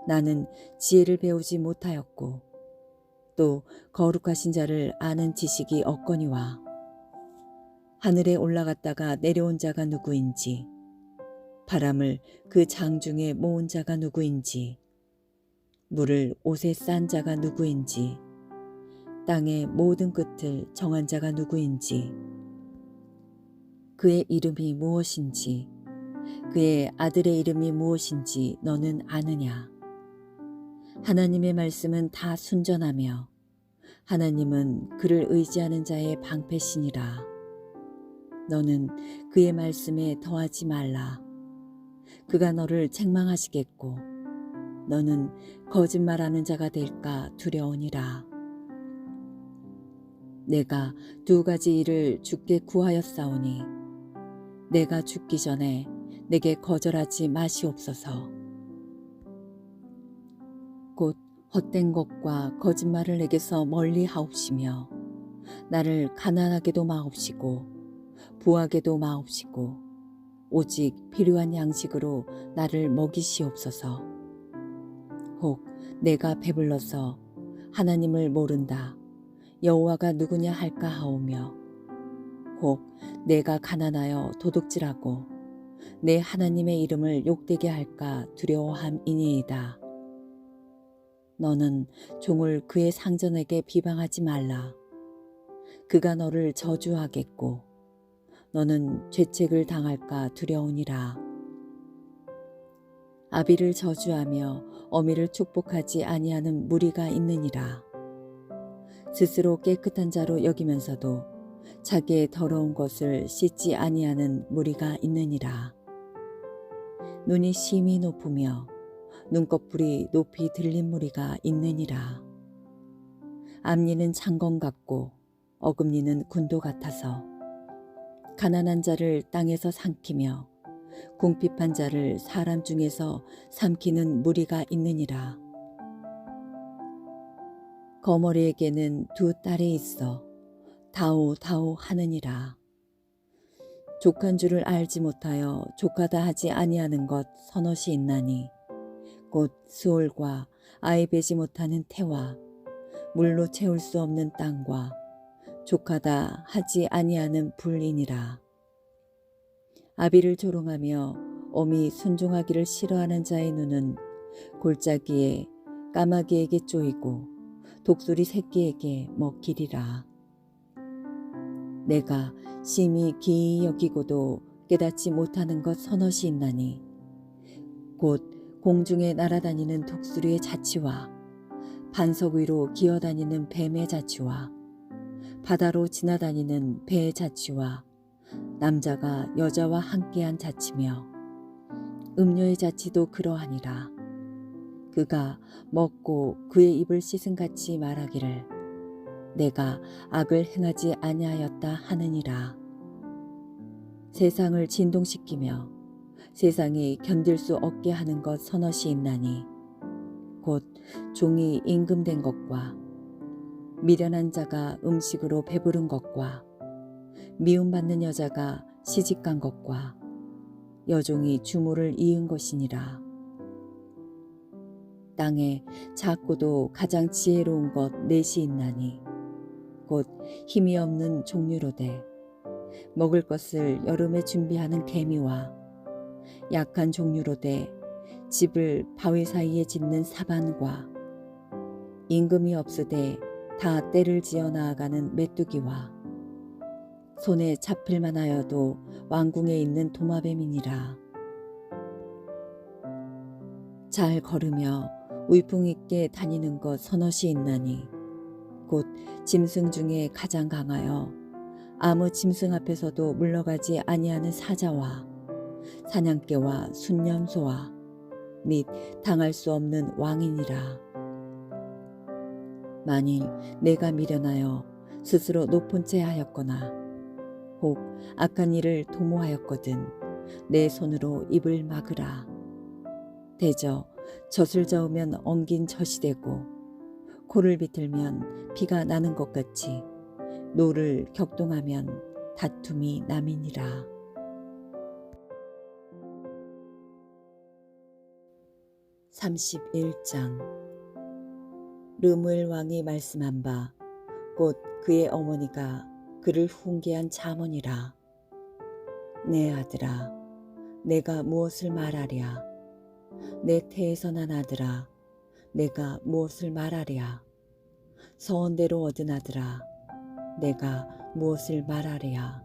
나는 지혜를 배우지 못하였고 또 거룩하신 자를 아는 지식이 없거니와 하늘에 올라갔다가 내려온 자가 누구인지 바람을 그 장중에 모은 자가 누구인지, 물을 옷에 싼 자가 누구인지, 땅의 모든 끝을 정한 자가 누구인지, 그의 이름이 무엇인지, 그의 아들의 이름이 무엇인지 너는 아느냐? 하나님의 말씀은 다 순전하며 하나님은 그를 의지하는 자의 방패시니라. 너는 그의 말씀에 더하지 말라. 그가 너를 책망하시겠고 너는 거짓말하는 자가 될까 두려우니라. 내가 두 가지 일을 주께 구하였사오니 내가 죽기 전에 내게 거절하지 마시옵소서. 곧 헛된 것과 거짓말을 내게서 멀리 하옵시며 나를 가난하게도 마옵시고 부하게도 마옵시고 오직 필요한 양식으로 나를 먹이시옵소서. 혹 내가 배불러서 하나님을 모른다 여호와가 누구냐 할까 하오며 혹 내가 가난하여 도둑질하고 내 하나님의 이름을 욕되게 할까 두려워함이니이다. 너는 종을 그의 상전에게 비방하지 말라. 그가 너를 저주하겠고 너는 죄책을 당할까 두려우니라. 아비를 저주하며 어미를 축복하지 아니하는 무리가 있느니라. 스스로 깨끗한 자로 여기면서도 자기의 더러운 것을 씻지 아니하는 무리가 있느니라. 눈이 심히 높으며 눈꺼풀이 높이 들린 무리가 있느니라. 앞니는 창검 같고 어금니는 군도 같아서 가난한 자를 땅에서 삼키며 궁핍한 자를 사람 중에서 삼키는 무리가 있느니라. 거머리에게는 두 딸이 있어 다오다오 하느니라. 족한 줄을 알지 못하여 족하다 하지 아니하는 것 서넛이 있나니 곧 수올과 아이 베지 못하는 태와 물로 채울 수 없는 땅과 족하다 하지 아니하는 불이니라. 아비를 조롱하며 어미 순종하기를 싫어하는 자의 눈은 골짜기에 까마귀에게 쪼이고 독수리 새끼에게 먹히리라. 내가 심히 기이 여기고도 깨닫지 못하는 것 서넛이 있나니 곧 공중에 날아다니는 독수리의 자치와 반석 위로 기어다니는 뱀의 자치와 바다로 지나다니는 배의 자치와 남자가 여자와 함께한 자치며 음녀의 자치도 그러하니라. 그가 먹고 그의 입을 씻은같이 말하기를 내가 악을 행하지 아니하였다 하느니라. 세상을 진동시키며 세상이 견딜 수 없게 하는 것 서넛이 있나니 곧 종이 임금된 것과 미련한 자가 음식으로 배부른 것과 미움받는 여자가 시집간 것과 여종이 주모를 이은 것이니라. 땅에 작고도 가장 지혜로운 것 넷이 있나니 곧 힘이 없는 종류로되 먹을 것을 여름에 준비하는 개미와 약한 종류로되 집을 바위 사이에 짓는 사반과 임금이 없으되 다 때를 지어 나아가는 메뚜기와 손에 잡힐만 하여도 왕궁에 있는 도마뱀이니라. 잘 걸으며 위풍 있게 다니는 것 서넛이 있나니 곧 짐승 중에 가장 강하여 아무 짐승 앞에서도 물러가지 아니하는 사자와 사냥개와 순념소와 및 당할 수 없는 왕이니라. 만일 내가 미련하여 스스로 높은 채 하였거나 혹 악한 일을 도모하였거든 내 손으로 입을 막으라. 대저 젖을 저으면 엉긴 젖이 되고 코를 비틀면 피가 나는 것 같이 노를 격동하면 다툼이 남이니라. (31장) 르무엘 왕이 말씀한 바 곧 그의 어머니가 그를 훈계한 잠언이라. 내 아들아 내가 무엇을 말하랴. 내 태에서 난 아들아, 내가 무엇을 말하랴. 서원대로 얻은 아들아, 내가 무엇을 말하랴.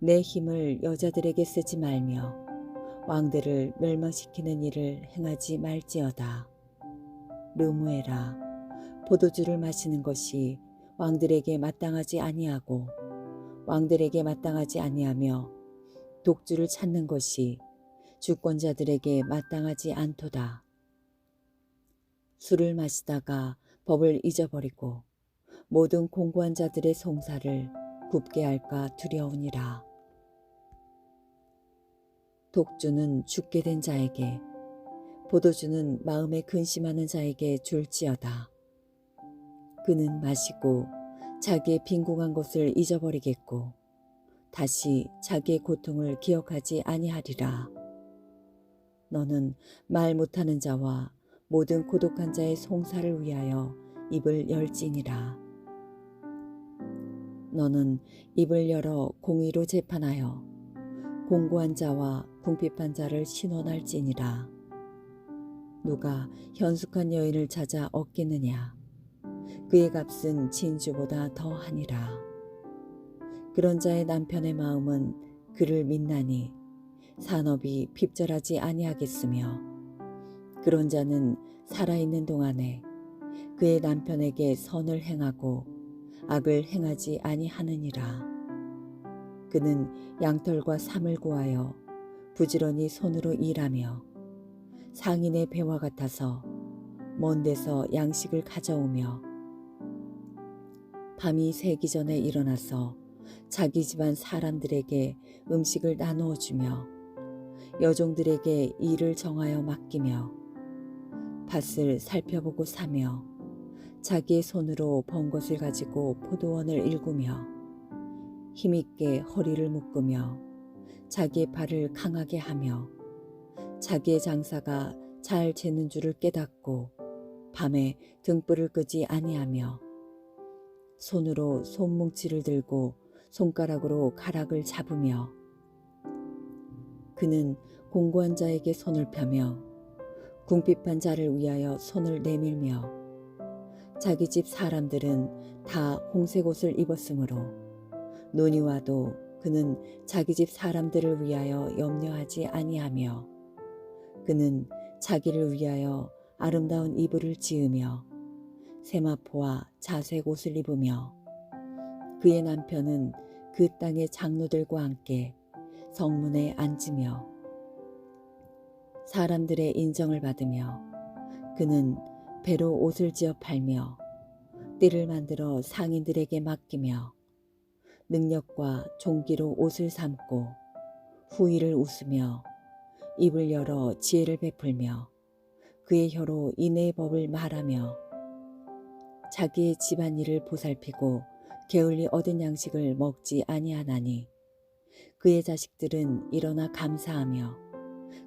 내 힘을 여자들에게 쓰지 말며 왕들을 멸망시키는 일을 행하지 말지어다. 르무에라. 포도주를 마시는 것이 왕들에게 마땅하지 아니하고 왕들에게 마땅하지 아니하며 독주를 찾는 것이 주권자들에게 마땅하지 않도다. 술을 마시다가 법을 잊어버리고 모든 공고한 자들의 송사를 굽게 할까 두려우니라. 독주는 죽게 된 자에게, 포도주는 마음에 근심하는 자에게 줄지어다. 그는 마시고 자기의 빈궁한 것을 잊어버리겠고 다시 자기의 고통을 기억하지 아니하리라. 너는 말 못하는 자와 모든 고독한 자의 송사를 위하여 입을 열지니라. 너는 입을 열어 공의로 재판하여 공고한 자와 궁핍한 자를 신원할지니라. 누가 현숙한 여인을 찾아 얻겠느냐. 그의 값은 진주보다 더하니라. 그런 자의 남편의 마음은 그를 믿나니 산업이 핍절하지 아니하겠으며 그런 자는 살아있는 동안에 그의 남편에게 선을 행하고 악을 행하지 아니하느니라. 그는 양털과 삼을 구하여 부지런히 손으로 일하며 상인의 배와 같아서 먼 데서 양식을 가져오며 밤이 새기 전에 일어나서 자기 집안 사람들에게 음식을 나누어 주며 여종들에게 일을 정하여 맡기며 밭을 살펴보고 사며 자기의 손으로 번 것을 가지고 포도원을 일구며 힘있게 허리를 묶으며 자기의 발을 강하게 하며 자기의 장사가 잘 재는 줄을 깨닫고 밤에 등불을 끄지 아니하며 손으로 손뭉치를 들고 손가락으로 가락을 잡으며 그는 공고한 자에게 손을 펴며 궁핍한 자를 위하여 손을 내밀며 자기 집 사람들은 다 홍색 옷을 입었으므로 눈이 와도 그는 자기 집 사람들을 위하여 염려하지 아니하며 그는 자기를 위하여 아름다운 이불을 지으며 세마포와 자색 옷을 입으며 그의 남편은 그 땅의 장로들과 함께 성문에 앉으며 사람들의 인정을 받으며 그는 배로 옷을 지어 팔며 띠를 만들어 상인들에게 맡기며 능력과 종기로 옷을 삼고 후일을 웃으며 입을 열어 지혜를 베풀며 그의 혀로 인애의 법을 말하며 자기의 집안일을 보살피고 게을리 얻은 양식을 먹지 아니하나니 그의 자식들은 일어나 감사하며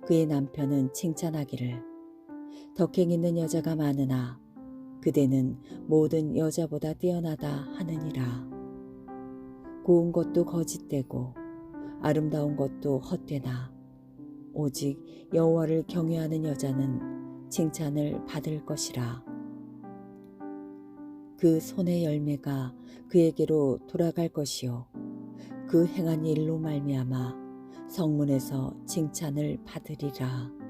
그의 남편은 칭찬하기를 덕행 있는 여자가 많으나 그대는 모든 여자보다 뛰어나다 하느니라. 고운 것도 거짓되고 아름다운 것도 헛되나 오직 여호와를 경외하는 여자는 칭찬을 받을 것이라. 그 손의 열매가 그에게로 돌아갈 것이요 그 행한 일로 말미암아 성문에서 칭찬을 받으리라.